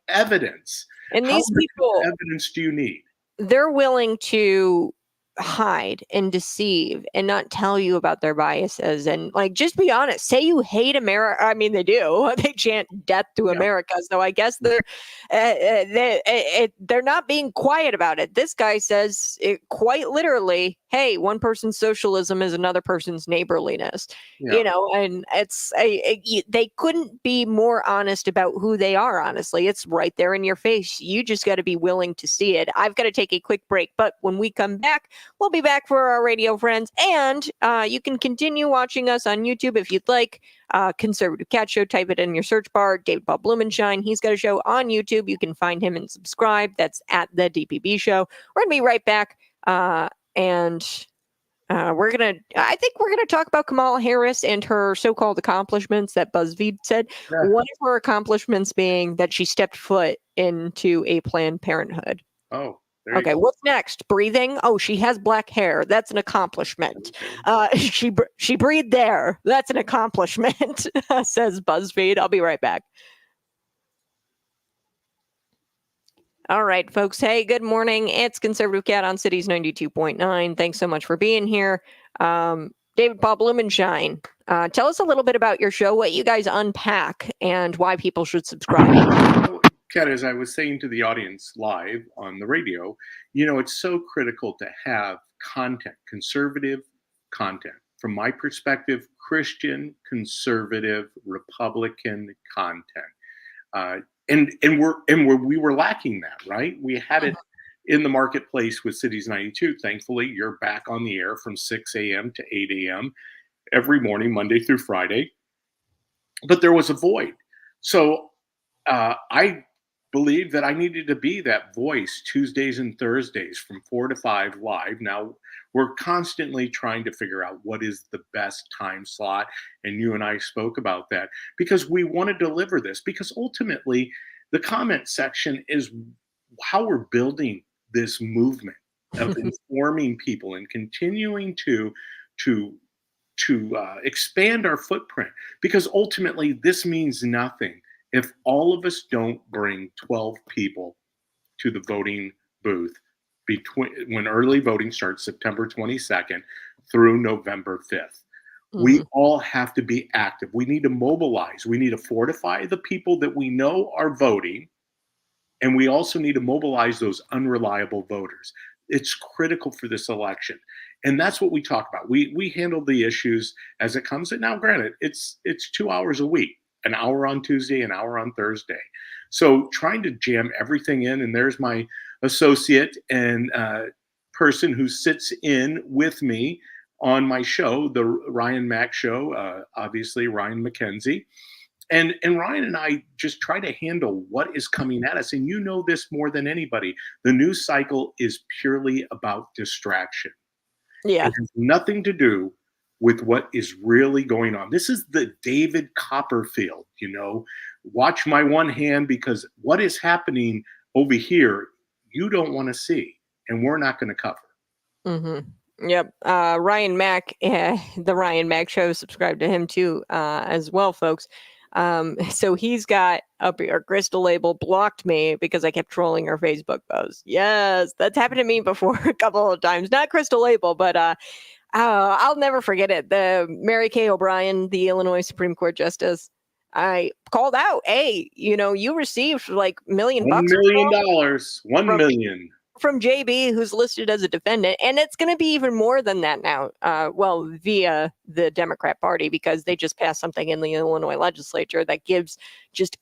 evidence. And these people, evidence do you need? They're willing to hide and deceive and not tell you about their biases, and just be honest. Say you hate America. I mean, they do. They chant death to America. So I guess they're not being quiet about it. This guy says it quite literally. Hey, one person's socialism is another person's neighborliness. And it's they couldn't be more honest about who they are. Honestly, it's right there in your face. You just got to be willing to see it. I've got to take a quick break, but when we come back, we'll be back for our radio friends, and you can continue watching us on YouTube if you'd like. Conservative Cat Show, type it in your search bar. David Paul Blumenshine, he's got a show on YouTube. You can find him and subscribe. That's at the DPB Show. We're going to be right back, and I think we're gonna talk about Kamala Harris and her so-called accomplishments that BuzzFeed said. Yeah. One of her accomplishments being that she stepped foot into a Planned Parenthood. Oh. Okay, what's next? Breathing? Oh, she has black hair. That's an accomplishment. She breathed there. That's an accomplishment, says BuzzFeed. I'll be right back. All right, folks. Hey, good morning. It's Conservative Cat on Cities 92.9. Thanks so much for being here. David Paul Blumenshine, tell us a little bit about your show, what you guys unpack, and why people should subscribe. Kat, as I was saying to the audience live on the radio, it's so critical to have content, conservative content. From my perspective, Christian, conservative, Republican content. We were lacking that, right? We had it in the marketplace with Cities 92. Thankfully, you're back on the air from 6 a.m. to 8 a.m. every morning, Monday through Friday. But there was a void. So I believed that I needed to be that voice Tuesdays and Thursdays from 4 to 5 live. Now, we're constantly trying to figure out what is the best time slot. And you and I spoke about that because we want to deliver this, because ultimately the comment section is how we're building this movement of informing people and continuing to expand our footprint, because ultimately this means nothing if all of us don't bring 12 people to the voting booth when early voting starts September 22nd through November 5th. We all have to be active. We need to mobilize. We need to fortify the people that we know are voting. And we also need to mobilize those unreliable voters. It's critical for this election. And that's what we talk about. We handle the issues as it comes. And now, granted, it's 2 hours a week, an hour on Tuesday, an hour on Thursday. So trying to jam everything in, and there's my associate and person who sits in with me on my show, the Ryan Mack Show, obviously Ryan McKenzie. And Ryan and I just try to handle what is coming at us. And you know this more than anybody. The news cycle is purely about distraction. Yeah. It has nothing to do with what is really going on. This is the David Copperfield, watch my one hand, because what is happening over here, you don't want to see, and we're not going to cover. Mm-hmm. Yep. Ryan Mack, the Ryan Mack Show, subscribe to him too, as well, folks. So he's got up here, Crystal Label blocked me because I kept trolling her Facebook post. Yes, that's happened to me before a couple of times. Not Crystal Label, but I'll never forget it. The Mary Kay O'Brien, the Illinois Supreme Court Justice, I called out, hey, you received like $1 million $1 million. $1 million. From JB, who's listed as a defendant, and it's going to be even more than that now. Via the Democrat Party, because they just passed something in the Illinois legislature that gives just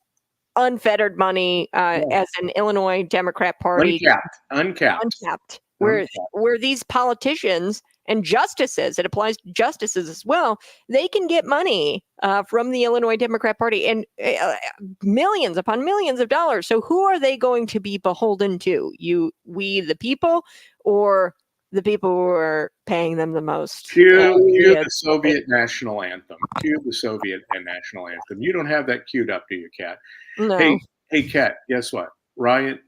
unfettered money as an Illinois Democrat Party, uncapped. Where these politicians and justices, it applies to justices as well, they can get money from the Illinois Democrat Party, and millions upon millions of dollars. So who are they going to be beholden to? We the people, or the people who are paying them the most? Cue the Soviet national anthem. Cue the Soviet national anthem. You don't have that queued up, do you, Kat? No. Hey, Kat, guess what? Ryan,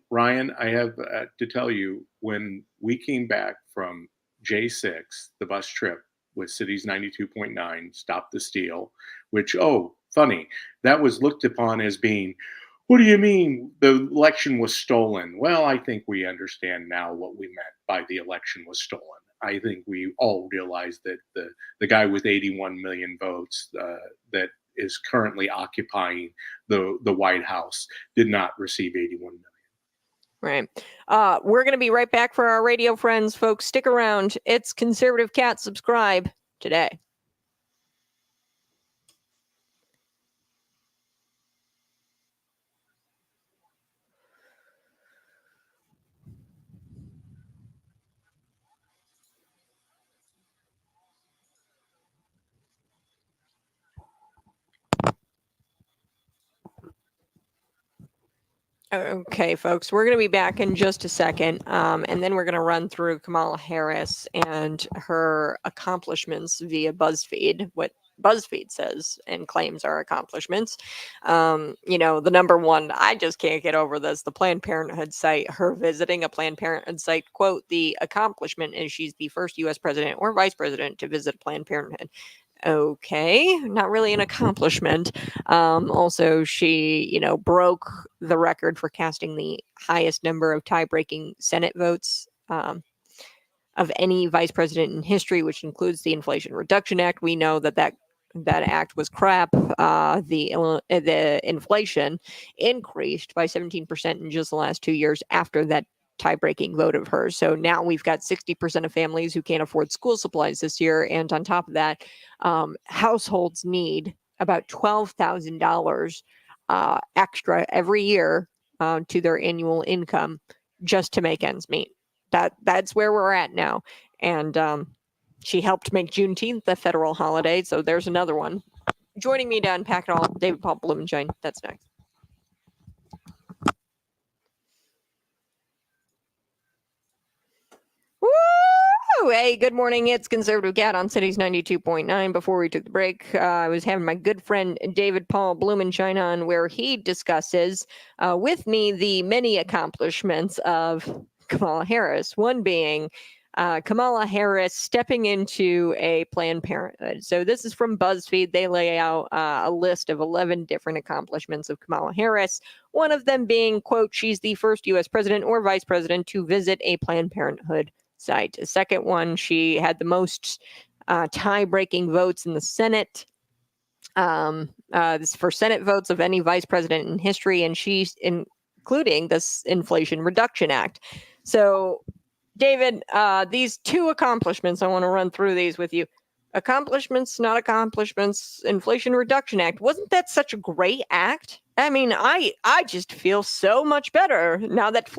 I have to tell you, when we came back from J6, the bus trip with Cities 92.9, Stop the Steal, which, funny, that was looked upon as being, what do you mean the election was stolen? Well, I think we understand now what we meant by the election was stolen. I think we all realize that the guy with 81 million votes that is currently occupying the White House did not receive 81 million. Right. We're going to be right back for our radio friends, folks. Stick around. It's Conservative Cat. Subscribe today. Okay, folks, we're going to be back in just a second, and then we're going to run through Kamala Harris and her accomplishments via BuzzFeed, what BuzzFeed says and claims are accomplishments. The number one, I just can't get over this, the Planned Parenthood site, her visiting a Planned Parenthood site, quote, the accomplishment is she's the first U.S. president or vice president to visit Planned Parenthood. Okay, not really an accomplishment. Also, she, broke the record for casting the highest number of tie-breaking Senate votes of any vice president in history, which includes the Inflation Reduction Act. We know that act was crap. The inflation increased by 17% in just the last 2 years after that tie-breaking vote of hers. So now we've got 60% of families who can't afford school supplies this year. And on top of that, households need about $12,000 extra every year to their annual income just to make ends meet. That's where we're at now. And she helped make Juneteenth a federal holiday. So there's another one. Joining me to unpack it all, David Paul Blumenshine. That's next. Woo! Hey, good morning. It's Conservative Cat on Cities 92.9. Before we took the break, I was having my good friend David Paul Blumenshine on, where he discusses with me the many accomplishments of Kamala Harris. One being Kamala Harris stepping into a Planned Parenthood. So this is from BuzzFeed. They lay out a list of 11 different accomplishments of Kamala Harris. One of them being, quote, she's the first U.S. president or vice president to visit a Planned Parenthood site. The second one, she had the most tie-breaking votes in the Senate. This for Senate votes of any vice president in history, and she's including this Inflation Reduction Act. So, David, these two accomplishments, I want to run through these with you. Accomplishments, not accomplishments. Inflation Reduction Act. Wasn't that such a great act? I mean, I just feel so much better now that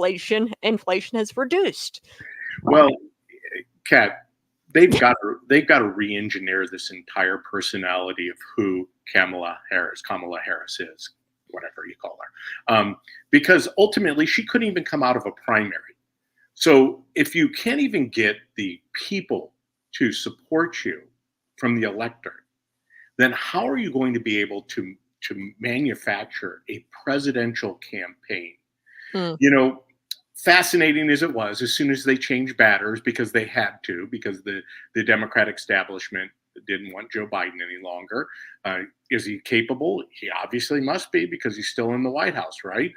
inflation has reduced. Well, Kat, they've got to re-engineer this entire personality of who Kamala Harris is, whatever you call her, because ultimately she couldn't even come out of a primary. So if you can't even get the people to support you from the electorate, then how are you going to be able to manufacture a presidential campaign? Fascinating as it was, as soon as they changed batters, because they had to, because the Democratic establishment didn't want Joe Biden any longer. Is he capable? He obviously must be, because he's still in the White House, right?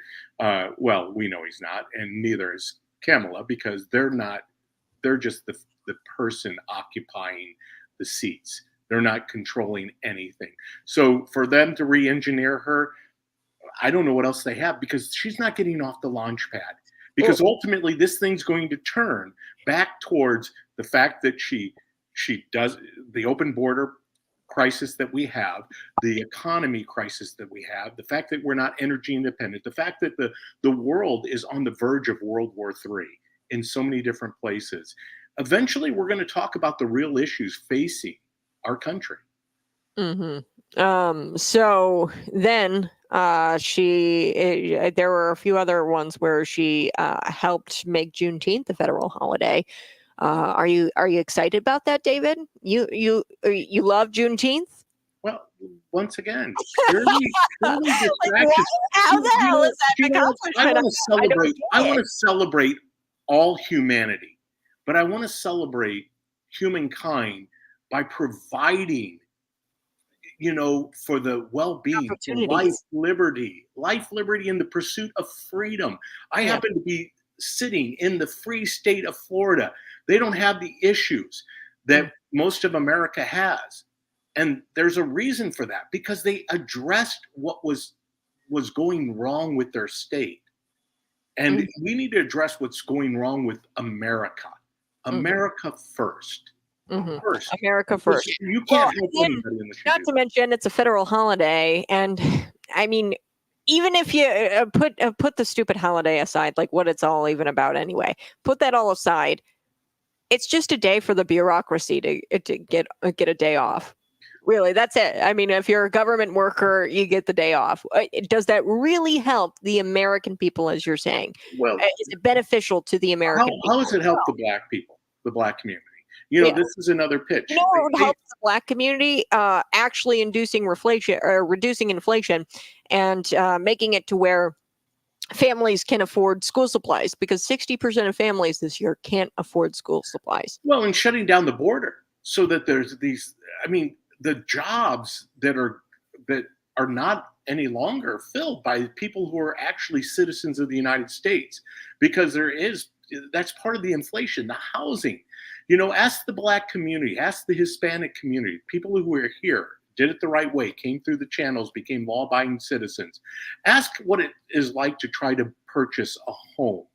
Well, we know he's not, and neither is Kamala, because they're just the the person occupying the seats. They're not controlling anything. So for them to re-engineer her, I don't know what else they have, because she's not getting off the launch pad. Because ultimately, this thing's going to turn back towards the fact that she does the open border crisis that we have, the economy crisis that we have, the fact that we're not energy independent, the fact that the world is on the verge of World War III in so many different places. Eventually, we're going to talk about the real issues facing our country. So then there were a few other ones where she helped make Juneteenth a federal holiday. Are you excited about that, David? You love Juneteenth? Well, once again, purely distraction. How the hell is that an accomplishment? I want to celebrate all humanity, but I want to celebrate humankind by providing, for the well-being, life, liberty, and the pursuit of freedom. I happen to be sitting in the free state of Florida. They don't have the issues that most of America has. And there's a reason for that, because they addressed what was going wrong with their state. And we need to address what's going wrong with America. America first. First. America first. You can't help anybody in the Not to mention, it's a federal holiday, and I mean, even if you put the stupid holiday aside, like what it's all even about anyway, put that all aside. It's just a day for the bureaucracy to get a day off. Really, that's it. I mean, if you're a government worker, you get the day off. Does that really help the American people, as you're saying? Well, is it beneficial to the American people? How does it help the black people, the black community? This is another pitch. It would help the black community actually reducing inflation and making it to where families can afford school supplies, because 60% of families this year can't afford school supplies. Well, and shutting down the border so that there's these, the jobs that are not any longer filled by people who are actually citizens of the United States, because that's part of the inflation, the housing. Ask the black community, ask the Hispanic community, people who are here, did it the right way, came through the channels, became law-abiding citizens. Ask what it is like to try to purchase a home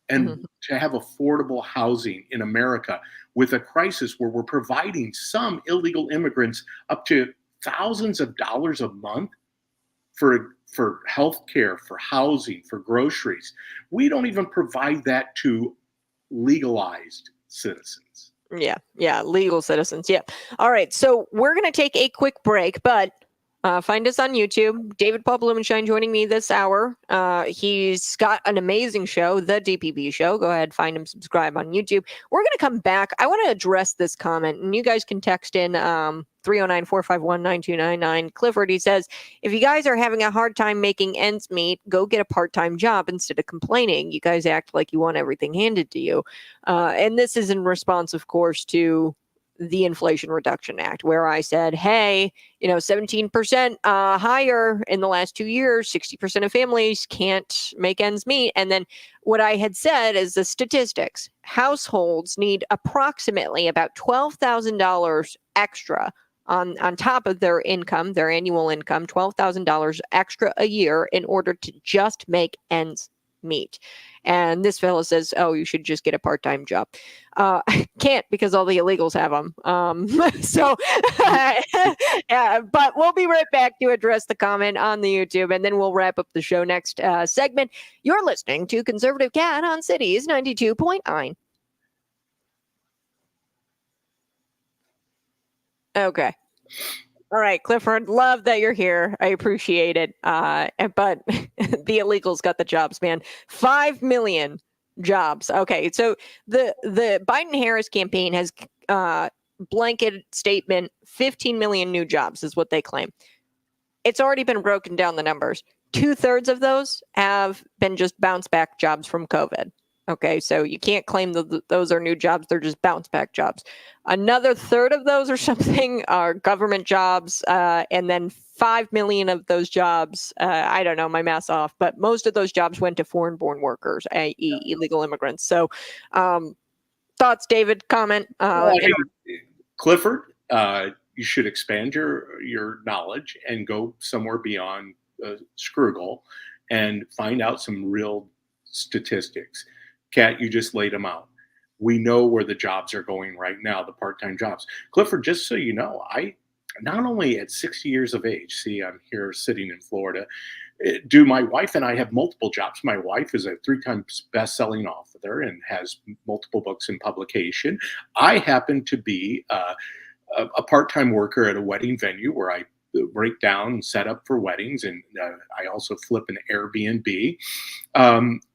and to have affordable housing in America with a crisis where we're providing some illegal immigrants up to thousands of dollars a month for health care, for housing, for groceries. We don't even provide that to legalized citizens. Yeah, legal citizens. Yeah. All right. So we're going to take a quick break, but find us on YouTube. David Paul Blumenshine joining me this hour. He's got an amazing show, The DPB Show. Go ahead, find him, subscribe on YouTube. We're going to come back. I want to address this comment, and you guys can text in 309-451-9299. Clifford, he says, if you guys are having a hard time making ends meet, go get a part-time job instead of complaining. You guys act like you want everything handed to you. And this is in response, of course, to the Inflation Reduction Act, where I said, hey, 17% higher in the last 2 years, 60% of families can't make ends meet. And then what I had said is the statistics. Households need approximately about $12,000 extra on top of their income, their annual income, $12,000 extra a year in order to just make ends meet. And this fellow says, oh, you should just get a part-time job. Can't, because all the illegals have them. But we'll be right back to address the comment on the YouTube, and then we'll wrap up the show next segment. You're listening to Conservative Cat on Cities 92.9. Okay. All right, Clifford, love that you're here. I appreciate it. But the illegals got the jobs, man. 5 million jobs. Okay, so the Biden-Harris campaign has blanket statement, 15 million new jobs is what they claim. It's already been broken down, the numbers. 2/3 of those have been just bounce back jobs from COVID. Okay, so you can't claim that those are new jobs. They're just bounce back jobs. Another 1/3 of those or something are government jobs. And then 5 million of those jobs, I don't know, my math's off, but most of those jobs went to foreign-born workers, i.e. illegal immigrants. So thoughts, David? Comment. Clifford, you should expand your knowledge and go somewhere beyond Scroogle and find out some real statistics. Kat, you just laid them out. We know where the jobs are going right now, the part-time jobs. Clifford, just so you know, I not only at 60 years of age, see, I'm here sitting in Florida, do my wife and I have multiple jobs. My wife is a 3-time best-selling author and has multiple books in publication. I happen to be a part-time worker at a wedding venue where I break down and set up for weddings, and I also flip an Airbnb.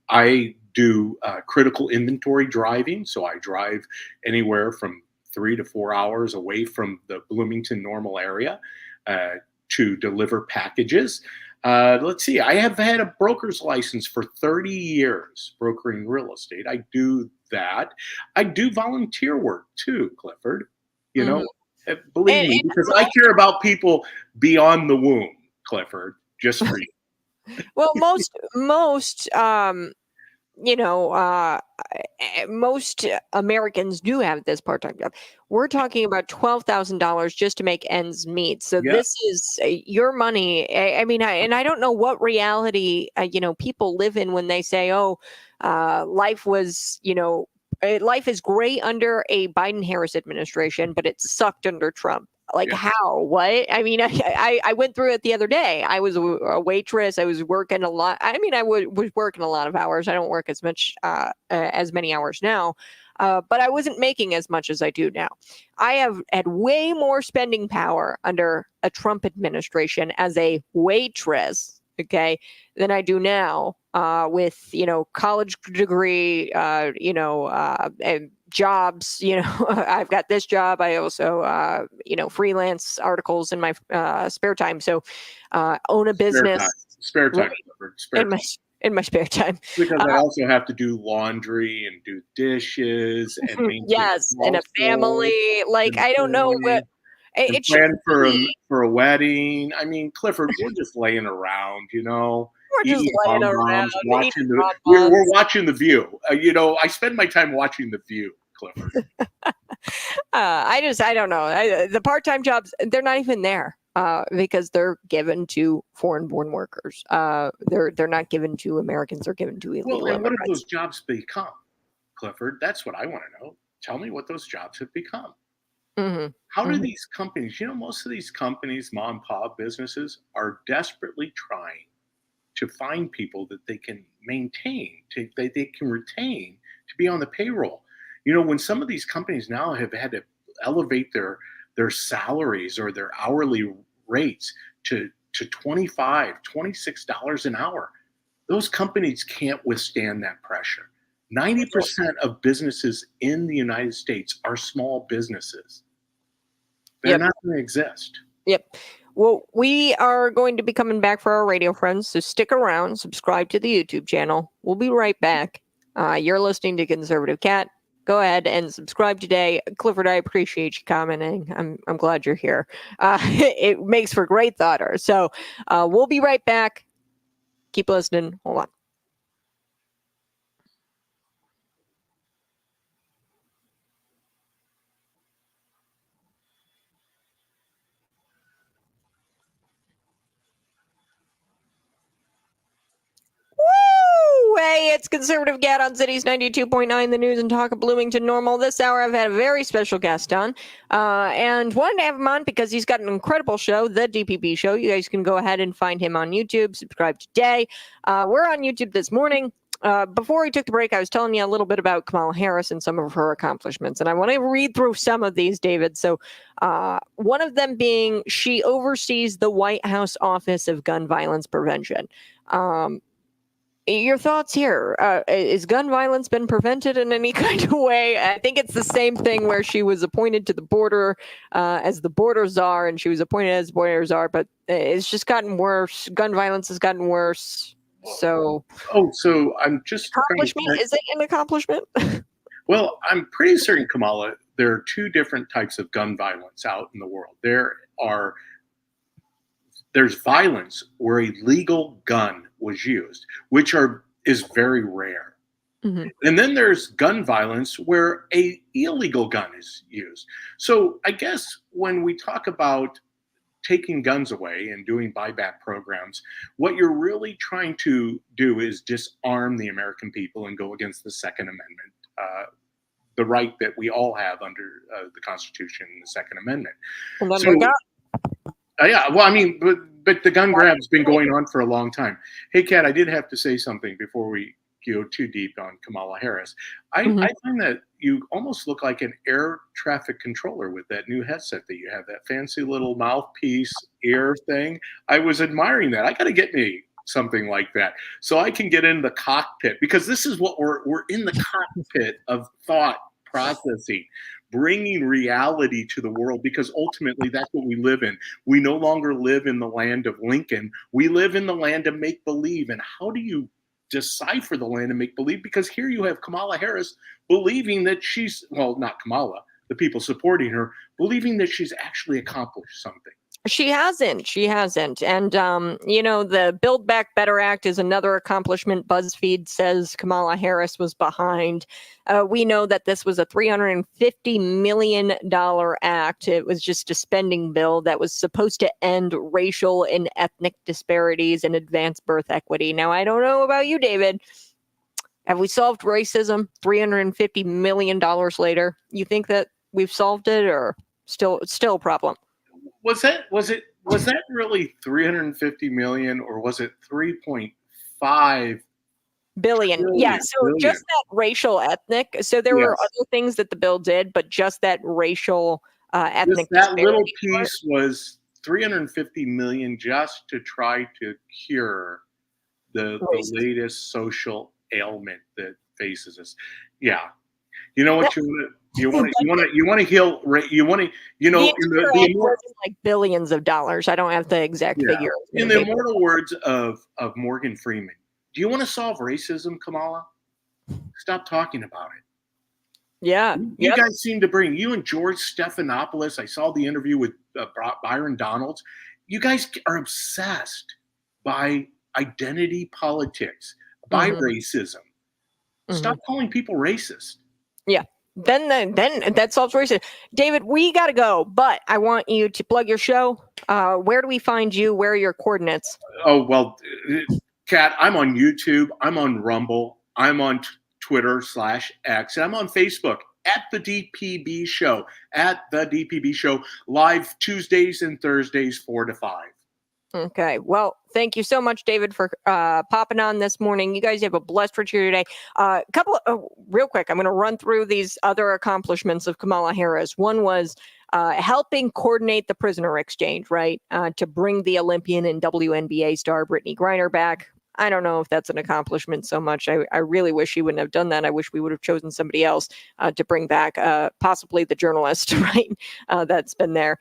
I do critical inventory driving, so I drive anywhere from 3 to 4 hours away from the Bloomington normal area to deliver packages. Let's see, I have had a broker's license for 30 years, brokering real estate. I do that. I do volunteer work too, Clifford. You know, believe me, because I care about people beyond the womb, Clifford, just for you. Well, most most Americans do have this part-time job. We're talking about $12,000 just to make ends meet. So this is your money. I mean, I don't know what reality people live in when they say, "Oh, life was life is great under a Biden-Harris administration, but it sucked under Trump." Like how? What? I mean, I went through it the other day. I was a waitress. I was working a lot. I mean, I was working a lot of hours. I don't work as much, as many hours now, but I wasn't making as much as I do now. I have had way more spending power under a Trump administration as a waitress, okay, than I do now with college degree, and jobs. I've got this job. I also freelance articles in my spare time. So own a business. Spare time. In my spare time. Because I also have to do laundry and do dishes and maintain and a family. Like I don't know what. It plan for a wedding. I mean, Clifford, we're just laying around, We're just laying around. We're watching The View. I spend my time watching The View, Clifford. I don't know. The part-time jobs, they're not even there because they're given to foreign-born workers. They're not given to Americans. They're given to illegal immigrants. What have immigrants. those jobs become, Clifford? That's what I want to know. Tell me what those jobs have become. How do these companies, most of these companies, mom and pop businesses, are desperately trying to find people that they can maintain, that they can retain to be on the payroll. When some of these companies now have had to elevate their salaries or their hourly rates to $25, $26 an hour, those companies can't withstand that pressure. 90% of businesses in the United States are small businesses. They're not going to exist. Yep. Well, we are going to be coming back for our radio friends, so stick around, subscribe to the YouTube channel. We'll be right back. You're listening to Conservative Cat. Go ahead and subscribe today. Clifford, I appreciate you commenting. I'm glad you're here. It makes for great thoughter. So we'll be right back. Keep listening. Hold on. Woo! Hey, it's Conservative Cat on Cities 92.9, the news and talk of Bloomington Normal. This hour, I've had a very special guest on, and wanted to have him on because he's got an incredible show, The DPP Show. You guys can go ahead and find him on YouTube. Subscribe today. We're on YouTube this morning. Before we took the break, I was telling you a little bit about Kamala Harris and some of her accomplishments, and I want to read through some of these, David. So one of them being she oversees the White House Office of Gun Violence Prevention. Your thoughts here? Is gun violence been prevented in any kind of way? I think it's the same thing where she was appointed to the border as the border czar, and she was appointed as border czar, but it's just gotten worse. Gun violence has gotten worse. So, so I'm just accomplishment. Is it an accomplishment? Well, I'm pretty certain, Kamala, there are two different types of gun violence out in the world. There's violence where a legal gun was used, which is very rare. Mhm. And then there's gun violence where a illegal gun is used. So I guess when we talk about taking guns away and doing buyback programs, what you're really trying to do is disarm the American people and go against the Second Amendment, the right that we all have under the Constitution and the Second Amendment. And then So, we got yeah, well, I mean, but the gun grab's been going on for a long time. Hey, Kat, I did have to say something before we go too deep on Kamala Harris. I find that you almost look like an air traffic controller with that new headset that you have, that fancy little mouthpiece ear thing. I was admiring that. I got to get me something like that so I can get in the cockpit, because this is what we're in the cockpit of thought processing, bringing reality to the world, because ultimately that's what we live in. We no longer live in the land of Lincoln. We live in the land of make-believe. And how do you decipher the land of make-believe? Because here you have Kamala Harris believing that she's, well, not Kamala, the people supporting her, believing that she's actually accomplished something. She hasn't. And, the Build Back Better Act is another accomplishment BuzzFeed says Kamala Harris was behind. We know that this was a $350 million act. It was just a spending bill that was supposed to end racial and ethnic disparities and advance birth equity. Now, I don't know about you, David. Have we solved racism $350 million later? You think that we've solved it, or still a problem? Was that really 350 million, or was it 3.5 billion? Yeah, so just that racial ethnic. So there were other things that the bill did, but just that racial ethnic. That little piece was 350 million just to try to cure the latest social ailment that faces us. Yeah, you know what you want to heal. You want to the like billions of dollars. I don't have the exact figure. In the immortal words of Morgan Freeman, do you want to solve racism, Kamala? Stop talking about it. Yeah, you guys seem to bring, you and George Stephanopoulos. I saw the interview with Byron Donalds. You guys are obsessed by identity politics, by racism. Stop calling people racist. Yeah. Then that solves racism. David, we got to go, but I want you to plug your show. Where do we find you? Where are your coordinates? Oh, well, Kat, I'm on YouTube. I'm on Rumble. I'm on Twitter/X. And I'm on Facebook at the DPB Show, live Tuesdays and Thursdays, 4 to 5. Okay. Well, thank you so much, David, for popping on this morning. You guys have a blessed rich year today. Real quick, I'm going to run through these other accomplishments of Kamala Harris. One was helping coordinate the prisoner exchange, right, to bring the Olympian and WNBA star Brittany Griner back. I don't know if that's an accomplishment so much. I really wish she wouldn't have done that. I wish we would have chosen somebody else to bring back, possibly the journalist, right, that's been there.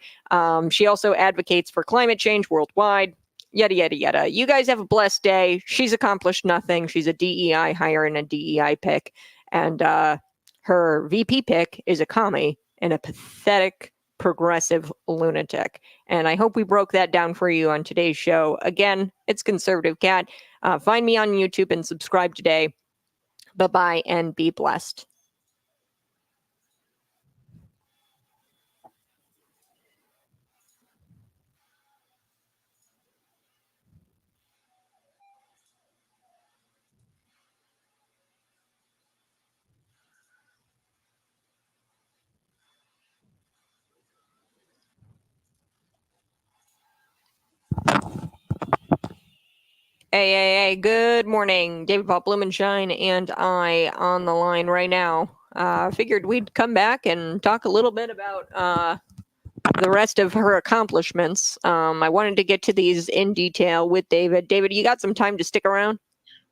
She also advocates for climate change worldwide, yada, yada, yada. You guys have a blessed day. She's accomplished nothing. She's a DEI hire and a DEI pick. And her VP pick is a commie and a pathetic progressive lunatic. And I hope we broke that down for you on today's show. Again, it's Conservative Cat. Find me on YouTube and subscribe today. Bye-bye and be blessed. Hey, good morning. David Paul Blumenshine and I on the line right now. Figured we'd come back and talk a little bit about the rest of her accomplishments. I wanted to get to these in detail with David. David, you got some time to stick around?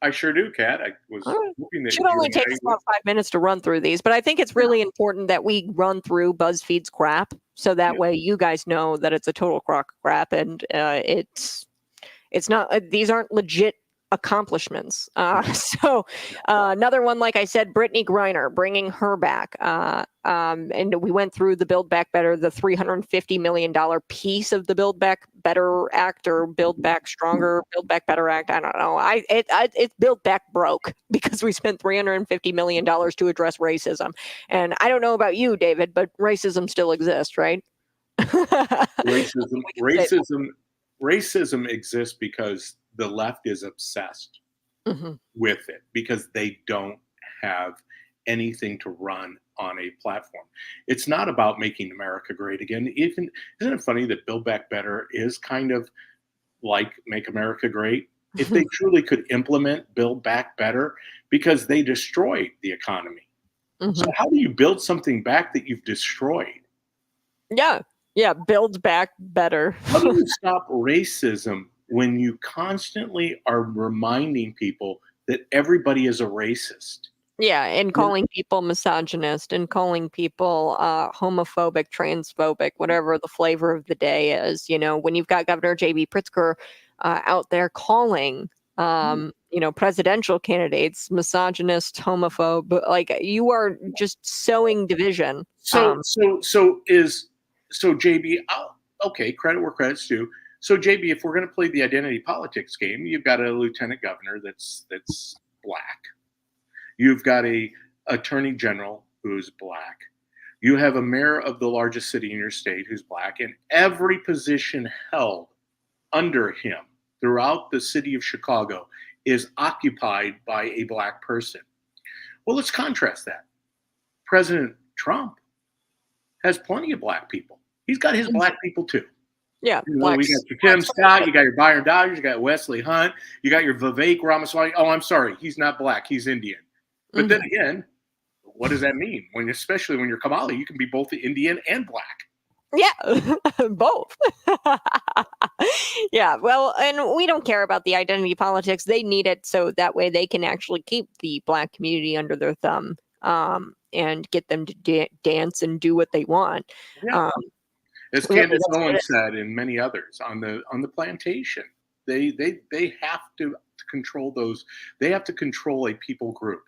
I sure do, Kat. I was hoping that it should only take us about 5 minutes to run through these, but I think it's really important that we run through BuzzFeed's crap, so that way you guys know that it's a total crock of crap, and it's not, these aren't legit accomplishments. So another one, like I said, Brittany Griner, bringing her back. And we went through the Build Back Better, the $350 million piece of the Build Back Better Act, or Build Back Stronger, Build Back Better Act. I don't know. It's Build Back broke because we spent $350 million to address racism. And I don't know about you, David, but racism still exists, right? Racism exists because the left is obsessed with it, because they don't have anything to run on a platform. It's not about making America great again. Isn't it funny that Build Back Better is kind of like Make America Great? If they truly could implement Build Back Better, because they destroyed the economy. So how do you build something back that you've destroyed? Yeah, Build Back Better. How do you stop racism when you constantly are reminding people that everybody is a racist? Yeah, and calling people misogynist, and calling people homophobic, transphobic, whatever the flavor of the day is. You know, when you've got Governor J.B. Pritzker out there calling, presidential candidates misogynist, homophobe, like, you are just sowing division. So JB, okay, credit where credit's due. So JB, if we're going to play the identity politics game, you've got a lieutenant governor that's black. You've got a attorney general who's black. You have a mayor of the largest city in your state who's black, and every position held under him throughout the city of Chicago is occupied by a black person. Well, let's contrast that. President Trump has plenty of black people. He's got his black people too. Yeah, we got your Tim Scott, you got your Byron Dodgers, you got Wesley Hunt, you got your Vivek Ramaswamy. Oh, I'm sorry, he's not black, he's Indian. But then again, what does that mean? Especially when you're Kamala, you can be both Indian and black. Yeah, both. Yeah, well, and we don't care about the identity politics. They need it so that way they can actually keep the black community under their thumb, and get them to dance and do what they want. Yeah. As Candace Owens said, and many others on the plantation, they have to control those. They have to control a people group,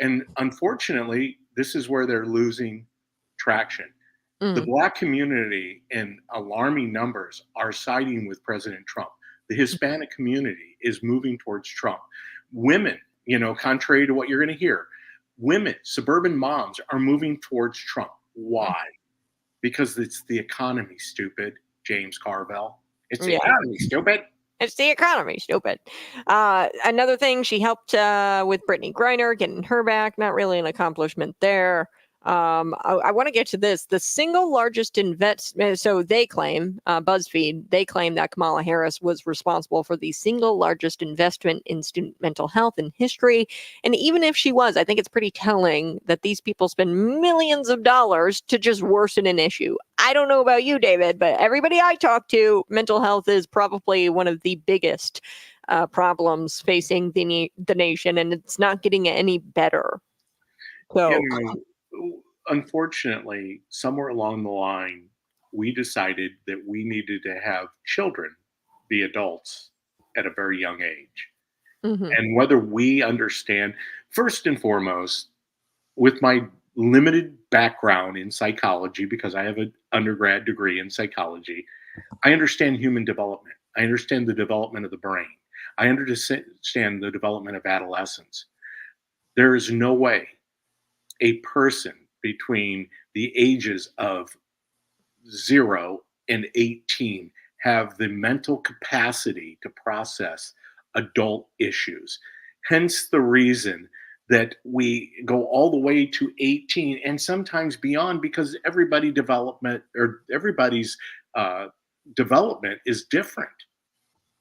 and unfortunately, this is where they're losing traction. The black community, in alarming numbers, are siding with President Trump. The Hispanic community is moving towards Trump. Women, contrary to what you're going to hear, women, suburban moms, are moving towards Trump. Why? Because it's the economy, stupid, James Carville. It's the economy, stupid. It's the economy, stupid. Another thing, she helped with Brittany Griner, getting her back. Not really an accomplishment there. I want to get to this. The single largest investment, so they claim, BuzzFeed, they claim that Kamala Harris was responsible for the single largest investment in student mental health in history. And even if she was, I think it's pretty telling that these people spend millions of dollars to just worsen an issue. I don't know about you, David, but everybody I talk to, mental health is probably one of the biggest problems facing the nation, and it's not getting any better. So. Unfortunately, somewhere along the line, we decided that we needed to have children be adults at a very young age. And whether we understand, first and foremost, with my limited background in psychology, because I have an undergrad degree in psychology, I understand human development. I understand the development of the brain. I understand the development of adolescence. There is no way a person between the ages of 0 and 18 have the mental capacity to process adult issues. Hence the reason that we go all the way to 18 and sometimes beyond, because everybody's development is different.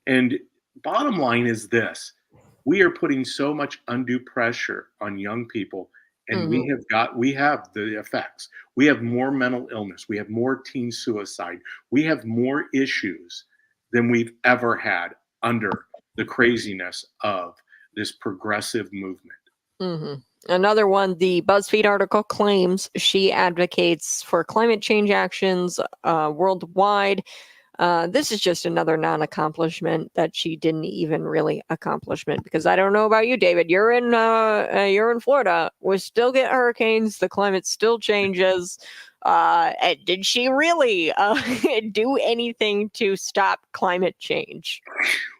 And bottom line is this: we are putting so much undue pressure on young people. And we have the effects. We have more mental illness. We have more teen suicide. We have more issues than we've ever had under the craziness of this progressive movement. Another one, the BuzzFeed article claims she advocates for climate change actions worldwide. This is just another non-accomplishment that she didn't even really accomplishment, because I don't know about you, David. You're in Florida. We still get hurricanes. The climate still changes. Did she really do anything to stop climate change?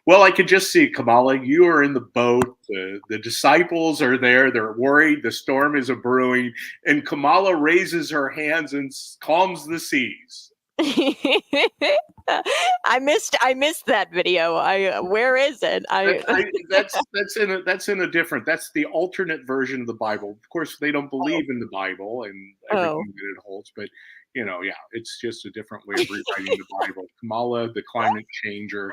Well, I could just see, Kamala, you are in the boat. The disciples are there. They're worried. The storm is a brewing. And Kamala raises her hands and calms the seas. I missed that video. Where is it? That's in a different. That's the alternate version of the Bible. Of course, they don't believe in the Bible and everything that it holds, but it's just a different way of rewriting the Bible. Kamala, the climate changer,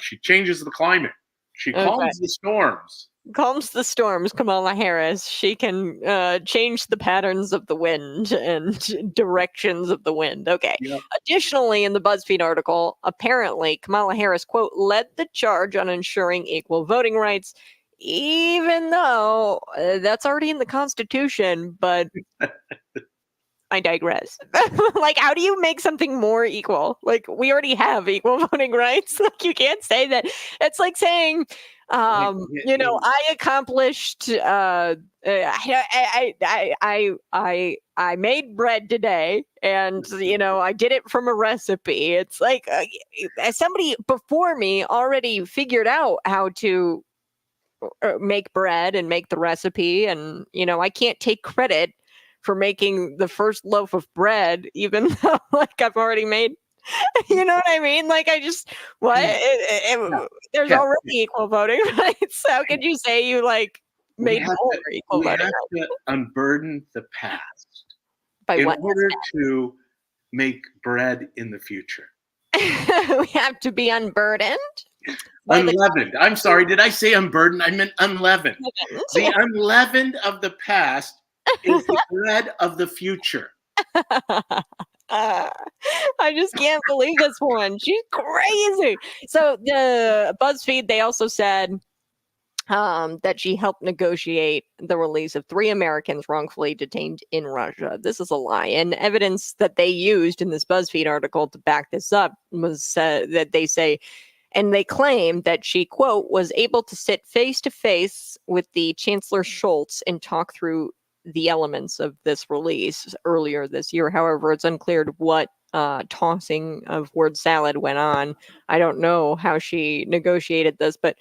she changes the climate. She calms the storms. Calms the storms, Kamala Harris. She can change the patterns of the wind and directions of the wind. Okay. Yep. Additionally, in the BuzzFeed article, apparently Kamala Harris, quote, led the charge on ensuring equal voting rights, even though that's already in the Constitution, but I digress. Like, how do you make something more equal? Like, we already have equal voting rights. Like, you can't say that. It's like saying, I accomplished. I made bread today, and I did it from a recipe. It's like somebody before me already figured out how to make bread and make the recipe, and I can't take credit for making the first loaf of bread, even though I've already made. You know what I mean? Like, there's already equal voting rights. How could you say you made more equal voting rights? We have to unburden the past in order to make bread in the future. We have to be unburdened. Unleavened. I'm sorry. Did I say unburdened? I meant unleavened. The unleavened of the past is the bread of the future. I just can't believe this one. She's crazy. So the BuzzFeed, they also said that she helped negotiate the release of 3 Americans wrongfully detained in Russia. This is a lie. And evidence that they used in this BuzzFeed article to back this up was that they say, and they claim that she, quote, was able to sit face to face with the Chancellor Scholz and talk through the elements of this release earlier this year. However, it's unclear what tossing of word salad went on. I don't know how she negotiated this, but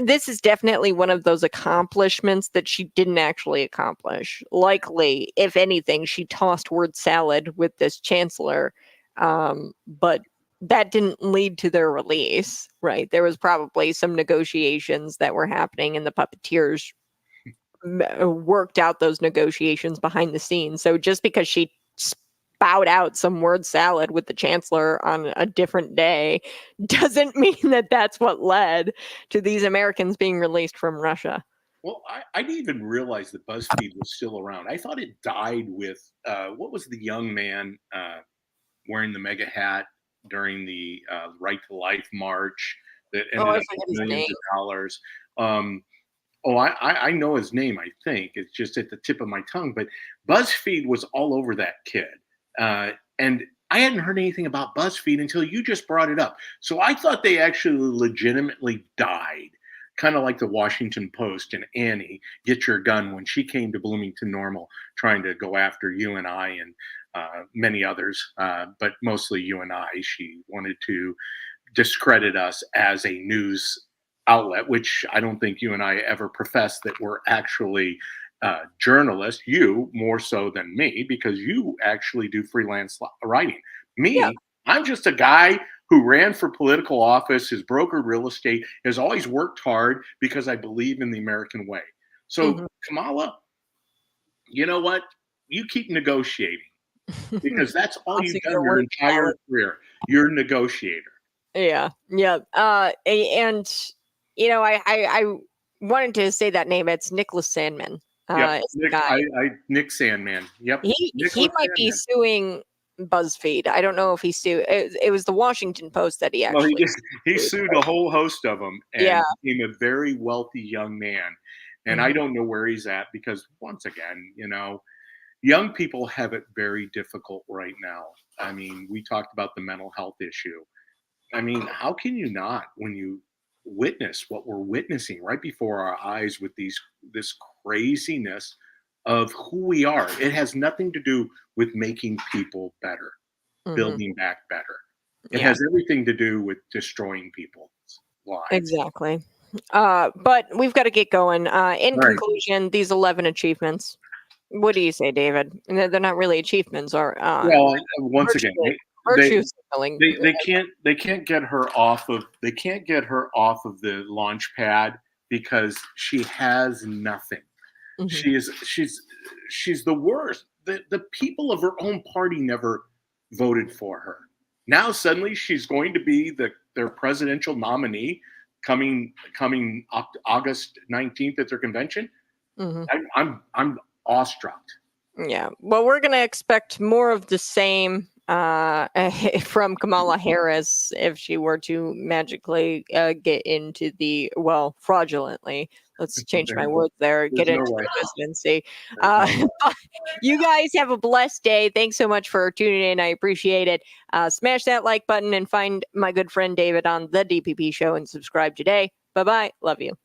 this is definitely one of those accomplishments that she didn't actually accomplish. Likely, if anything, she tossed word salad with this chancellor, but that didn't lead to their release, right? There was probably some negotiations that were happening, and the puppeteers worked out those negotiations behind the scenes. So just because she spout out some word salad with the chancellor on a different day doesn't mean that that's what led to these Americans being released from Russia. Well, I didn't even realize that BuzzFeed was still around. I thought it died with what was the young man wearing the mega hat during the Right to Life march that ended up with millions of dollars. I know his name, I think. It's just at the tip of my tongue. But BuzzFeed was all over that kid. And I hadn't heard anything about BuzzFeed until you just brought it up. So I thought they actually legitimately died, kind of like the Washington Post and Annie, Get Your Gun, when she came to Bloomington Normal trying to go after you and I and many others, but mostly you and I. She wanted to discredit us as a news outlet, which I don't think you and I ever professed that we're actually journalists. You more so than me, because you actually do freelance writing. Me, yeah. I'm just a guy who ran for political office, has brokered real estate, has always worked hard because I believe in the American way. So Kamala, you know what? You keep negotiating, because that's all you've done your entire career. You're a negotiator. Yeah. And I wanted to say that name. It's Nicholas Sandman. Nick Sandman. Yep. He might be suing BuzzFeed. I don't know if he sued. It was the Washington Post that he actually. Well, he sued a whole host of them, and became a very wealthy young man. And I don't know where he's at, because once again, young people have it very difficult right now. I mean, we talked about the mental health issue. I mean, how can you not when you witness what we're witnessing right before our eyes with this craziness of who we are? It has nothing to do with making people better, building back better. It has everything to do with destroying people's lives. Exactly. But we've got to get going. In Right. conclusion, these 11 achievements. What do you say, David? They're not really achievements, or Well, once again, virtue signaling. they can't get her off of the launch pad because she has nothing. She's the worst. The people of her own party never voted for her. Now suddenly she's going to be their presidential nominee coming August 19th at their convention. I'm awestruck. Yeah. Well, we're going to expect more of the same from Kamala Harris if she were to magically get into fraudulently. Let's change my words there. Get into the presidency. You guys have a blessed day. Thanks so much for tuning in. I appreciate it. Smash that like button and find my good friend David on the DPP show and subscribe today. Bye-bye. Love you.